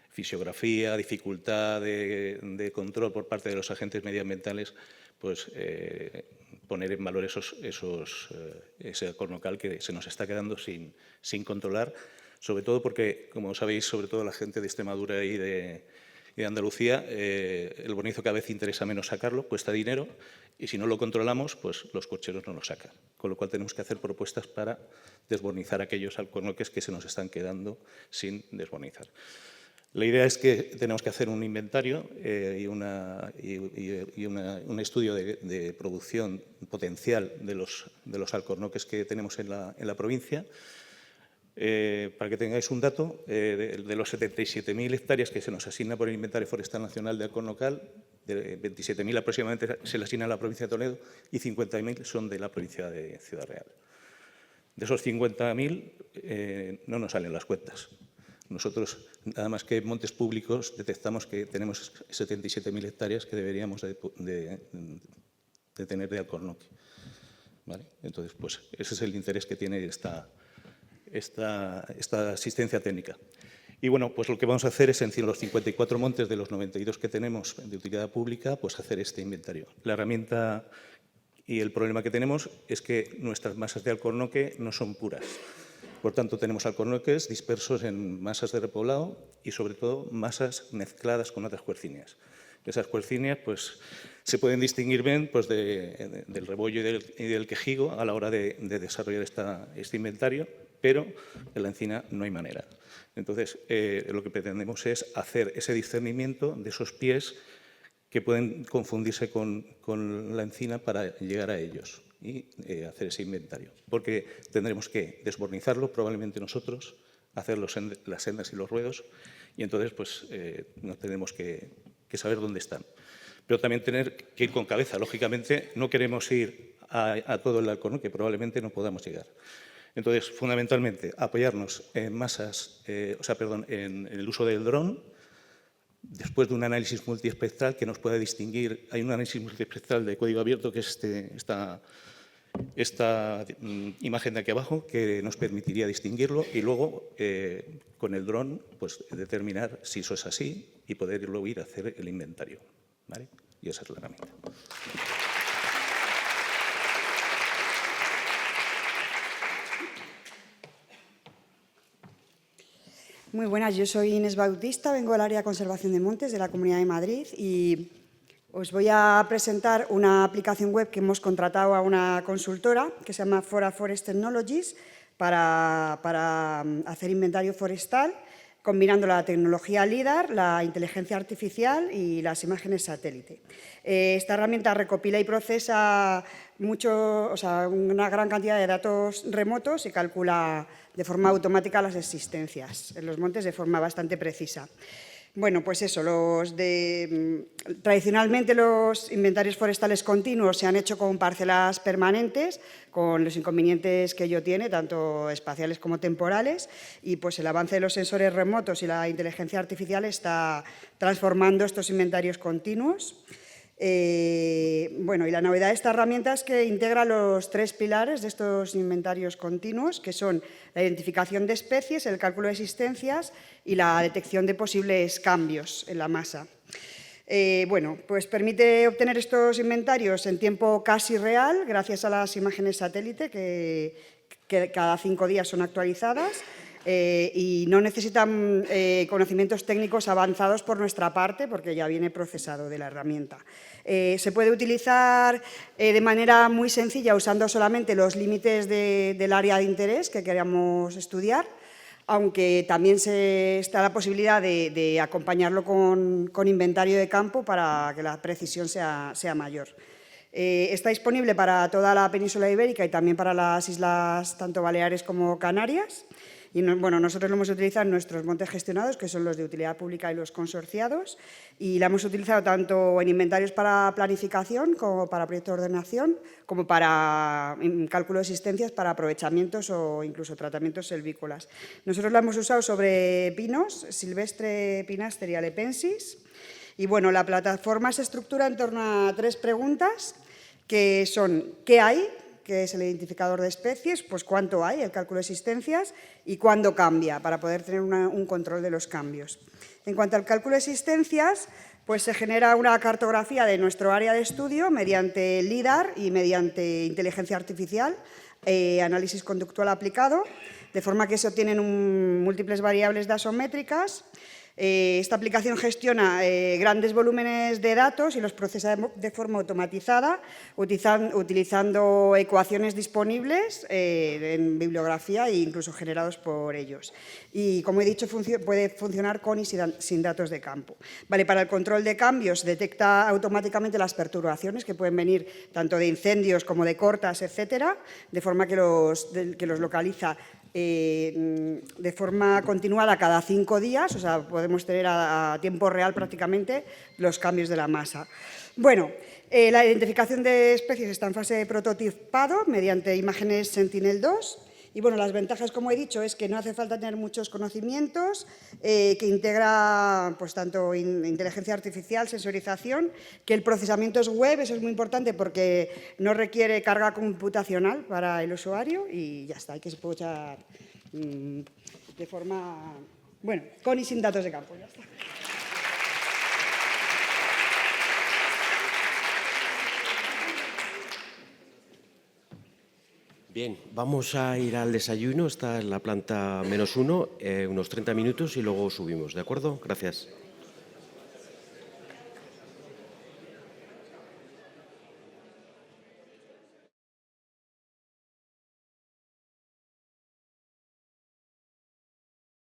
fisiografía, dificultad de control por parte de los agentes medioambientales, pues poner en valor ese alcornocal que se nos está quedando sin controlar, sobre todo porque, como sabéis, sobre todo la gente de Extremadura y de Andalucía, el bonizo cada vez interesa menos sacarlo, cuesta dinero, y si no lo controlamos, pues los cocheros no lo sacan. Con lo cual tenemos que hacer propuestas para desbornizar aquellos alcornoques que se nos están quedando sin desbornizar. La idea es que tenemos que hacer un inventario y un estudio de producción potencial de los alcornoques que tenemos en la provincia. Para que tengáis un dato, de los 77.000 hectáreas que se nos asigna por el Inventario Forestal Nacional de Alcornocal, de 27.000 aproximadamente se le asigna a la provincia de Toledo y 50.000 son de la provincia de Ciudad Real. De esos 50.000 no nos salen las cuentas. Nosotros, nada más que en montes públicos, detectamos que tenemos 77.000 hectáreas que deberíamos de tener de alcornoque, ¿vale? Entonces, pues ese es el interés que tiene esta asistencia técnica. Y bueno, pues lo que vamos a hacer es, en los 54 montes de los 92 que tenemos de utilidad pública, pues hacer este inventario. La herramienta y el problema que tenemos es que nuestras masas de alcornoque no son puras. Por tanto, tenemos alcornoques dispersos en masas de repoblado y, sobre todo, masas mezcladas con otras cuercíneas. Esas cuercíneas pues, se pueden distinguir bien pues, del rebollo y del quejigo a la hora de desarrollar este inventario, pero en la encina no hay manera. Entonces, lo que pretendemos es hacer ese discernimiento de esos pies que pueden confundirse con la encina para llegar a ellos y hacer ese inventario. Porque tendremos que desbornizarlo, probablemente nosotros, hacer las sendas y los ruedos, y entonces pues, no tenemos que saber dónde están. Pero también tener que ir con cabeza. Lógicamente, no queremos ir a todo el alcornoque, que probablemente no podamos llegar. Entonces, fundamentalmente, apoyarnos en masas, en el uso del dron, después de un análisis multiespectral que nos pueda distinguir. Hay un análisis multiespectral de código abierto, que es esta imagen de aquí abajo, que nos permitiría distinguirlo y luego, con el dron, pues, determinar si eso es así y poder luego ir a hacer el inventario, ¿vale? Y esa es la herramienta. Muy buenas, yo soy Inés Bautista, vengo del área de conservación de montes de la Comunidad de Madrid y os voy a presentar una aplicación web que hemos contratado a una consultora que se llama Fora Forest Technologies para hacer inventario forestal, combinando la tecnología LIDAR, la inteligencia artificial y las imágenes satélite. Esta herramienta recopila y procesa una gran cantidad de datos remotos y calcula de forma automática las existencias en los montes de forma bastante precisa. Bueno, pues eso, tradicionalmente los inventarios forestales continuos se han hecho con parcelas permanentes, con los inconvenientes que ello tiene, tanto espaciales como temporales, y pues el avance de los sensores remotos y la inteligencia artificial está transformando estos inventarios continuos. Bueno, y la novedad de esta herramienta es que integra los 3 pilares de estos inventarios continuos, que son la identificación de especies, el cálculo de existencias y la detección de posibles cambios en la masa. Bueno, pues permite obtener estos inventarios en tiempo casi real, gracias a las imágenes satélite que cada 5 días son actualizadas. Y no necesitan conocimientos técnicos avanzados por nuestra parte, porque ya viene procesado de la herramienta. Se puede utilizar de manera muy sencilla, usando solamente los límites del área de interés que queramos estudiar, aunque también está la posibilidad de acompañarlo con inventario de campo para que la precisión sea mayor. Está disponible para toda la península ibérica y también para las islas tanto Baleares como Canarias. Y bueno, nosotros lo hemos utilizado en nuestros montes gestionados, que son los de utilidad pública y los consorciados, y la hemos utilizado tanto en inventarios para planificación como para proyectos de ordenación, como para cálculo de existencias para aprovechamientos o incluso tratamientos silvícolas. Nosotros la hemos usado sobre pinos, Silvestre Pinaster y Alepensis, y bueno, la plataforma se estructura en torno a 3 preguntas, que son ¿qué hay?, que es el identificador de especies, pues cuánto hay, el cálculo de existencias, y cuándo cambia, para poder tener un control de los cambios. En cuanto al cálculo de existencias, pues se genera una cartografía de nuestro área de estudio mediante LIDAR y mediante inteligencia artificial, análisis conductual aplicado, de forma que se obtienen múltiples variables dasométricas. Esta aplicación gestiona grandes volúmenes de datos y los procesa de forma automatizada, utilizando ecuaciones disponibles en bibliografía e incluso generados por ellos. Y, como he dicho, puede funcionar con y sin datos de campo. Vale, para el control de cambios detecta automáticamente las perturbaciones que pueden venir tanto de incendios como de cortas, etcétera, de forma que los localiza de forma continuada cada 5 días, o sea, podemos tener a tiempo real prácticamente los cambios de la masa. Bueno, la identificación de especies está en fase de prototipado mediante imágenes Sentinel-2. Y bueno, las ventajas, como he dicho, es que no hace falta tener muchos conocimientos, que integra pues, tanto inteligencia artificial, sensorización, que el procesamiento es web, eso es muy importante porque no requiere carga computacional para el usuario y ya está, hay que se puede echar de forma, bueno, con y sin datos de campo. Ya está. Bien, vamos a ir al desayuno. Está en la planta -1, unos 30 minutos y luego subimos. ¿De acuerdo? Gracias.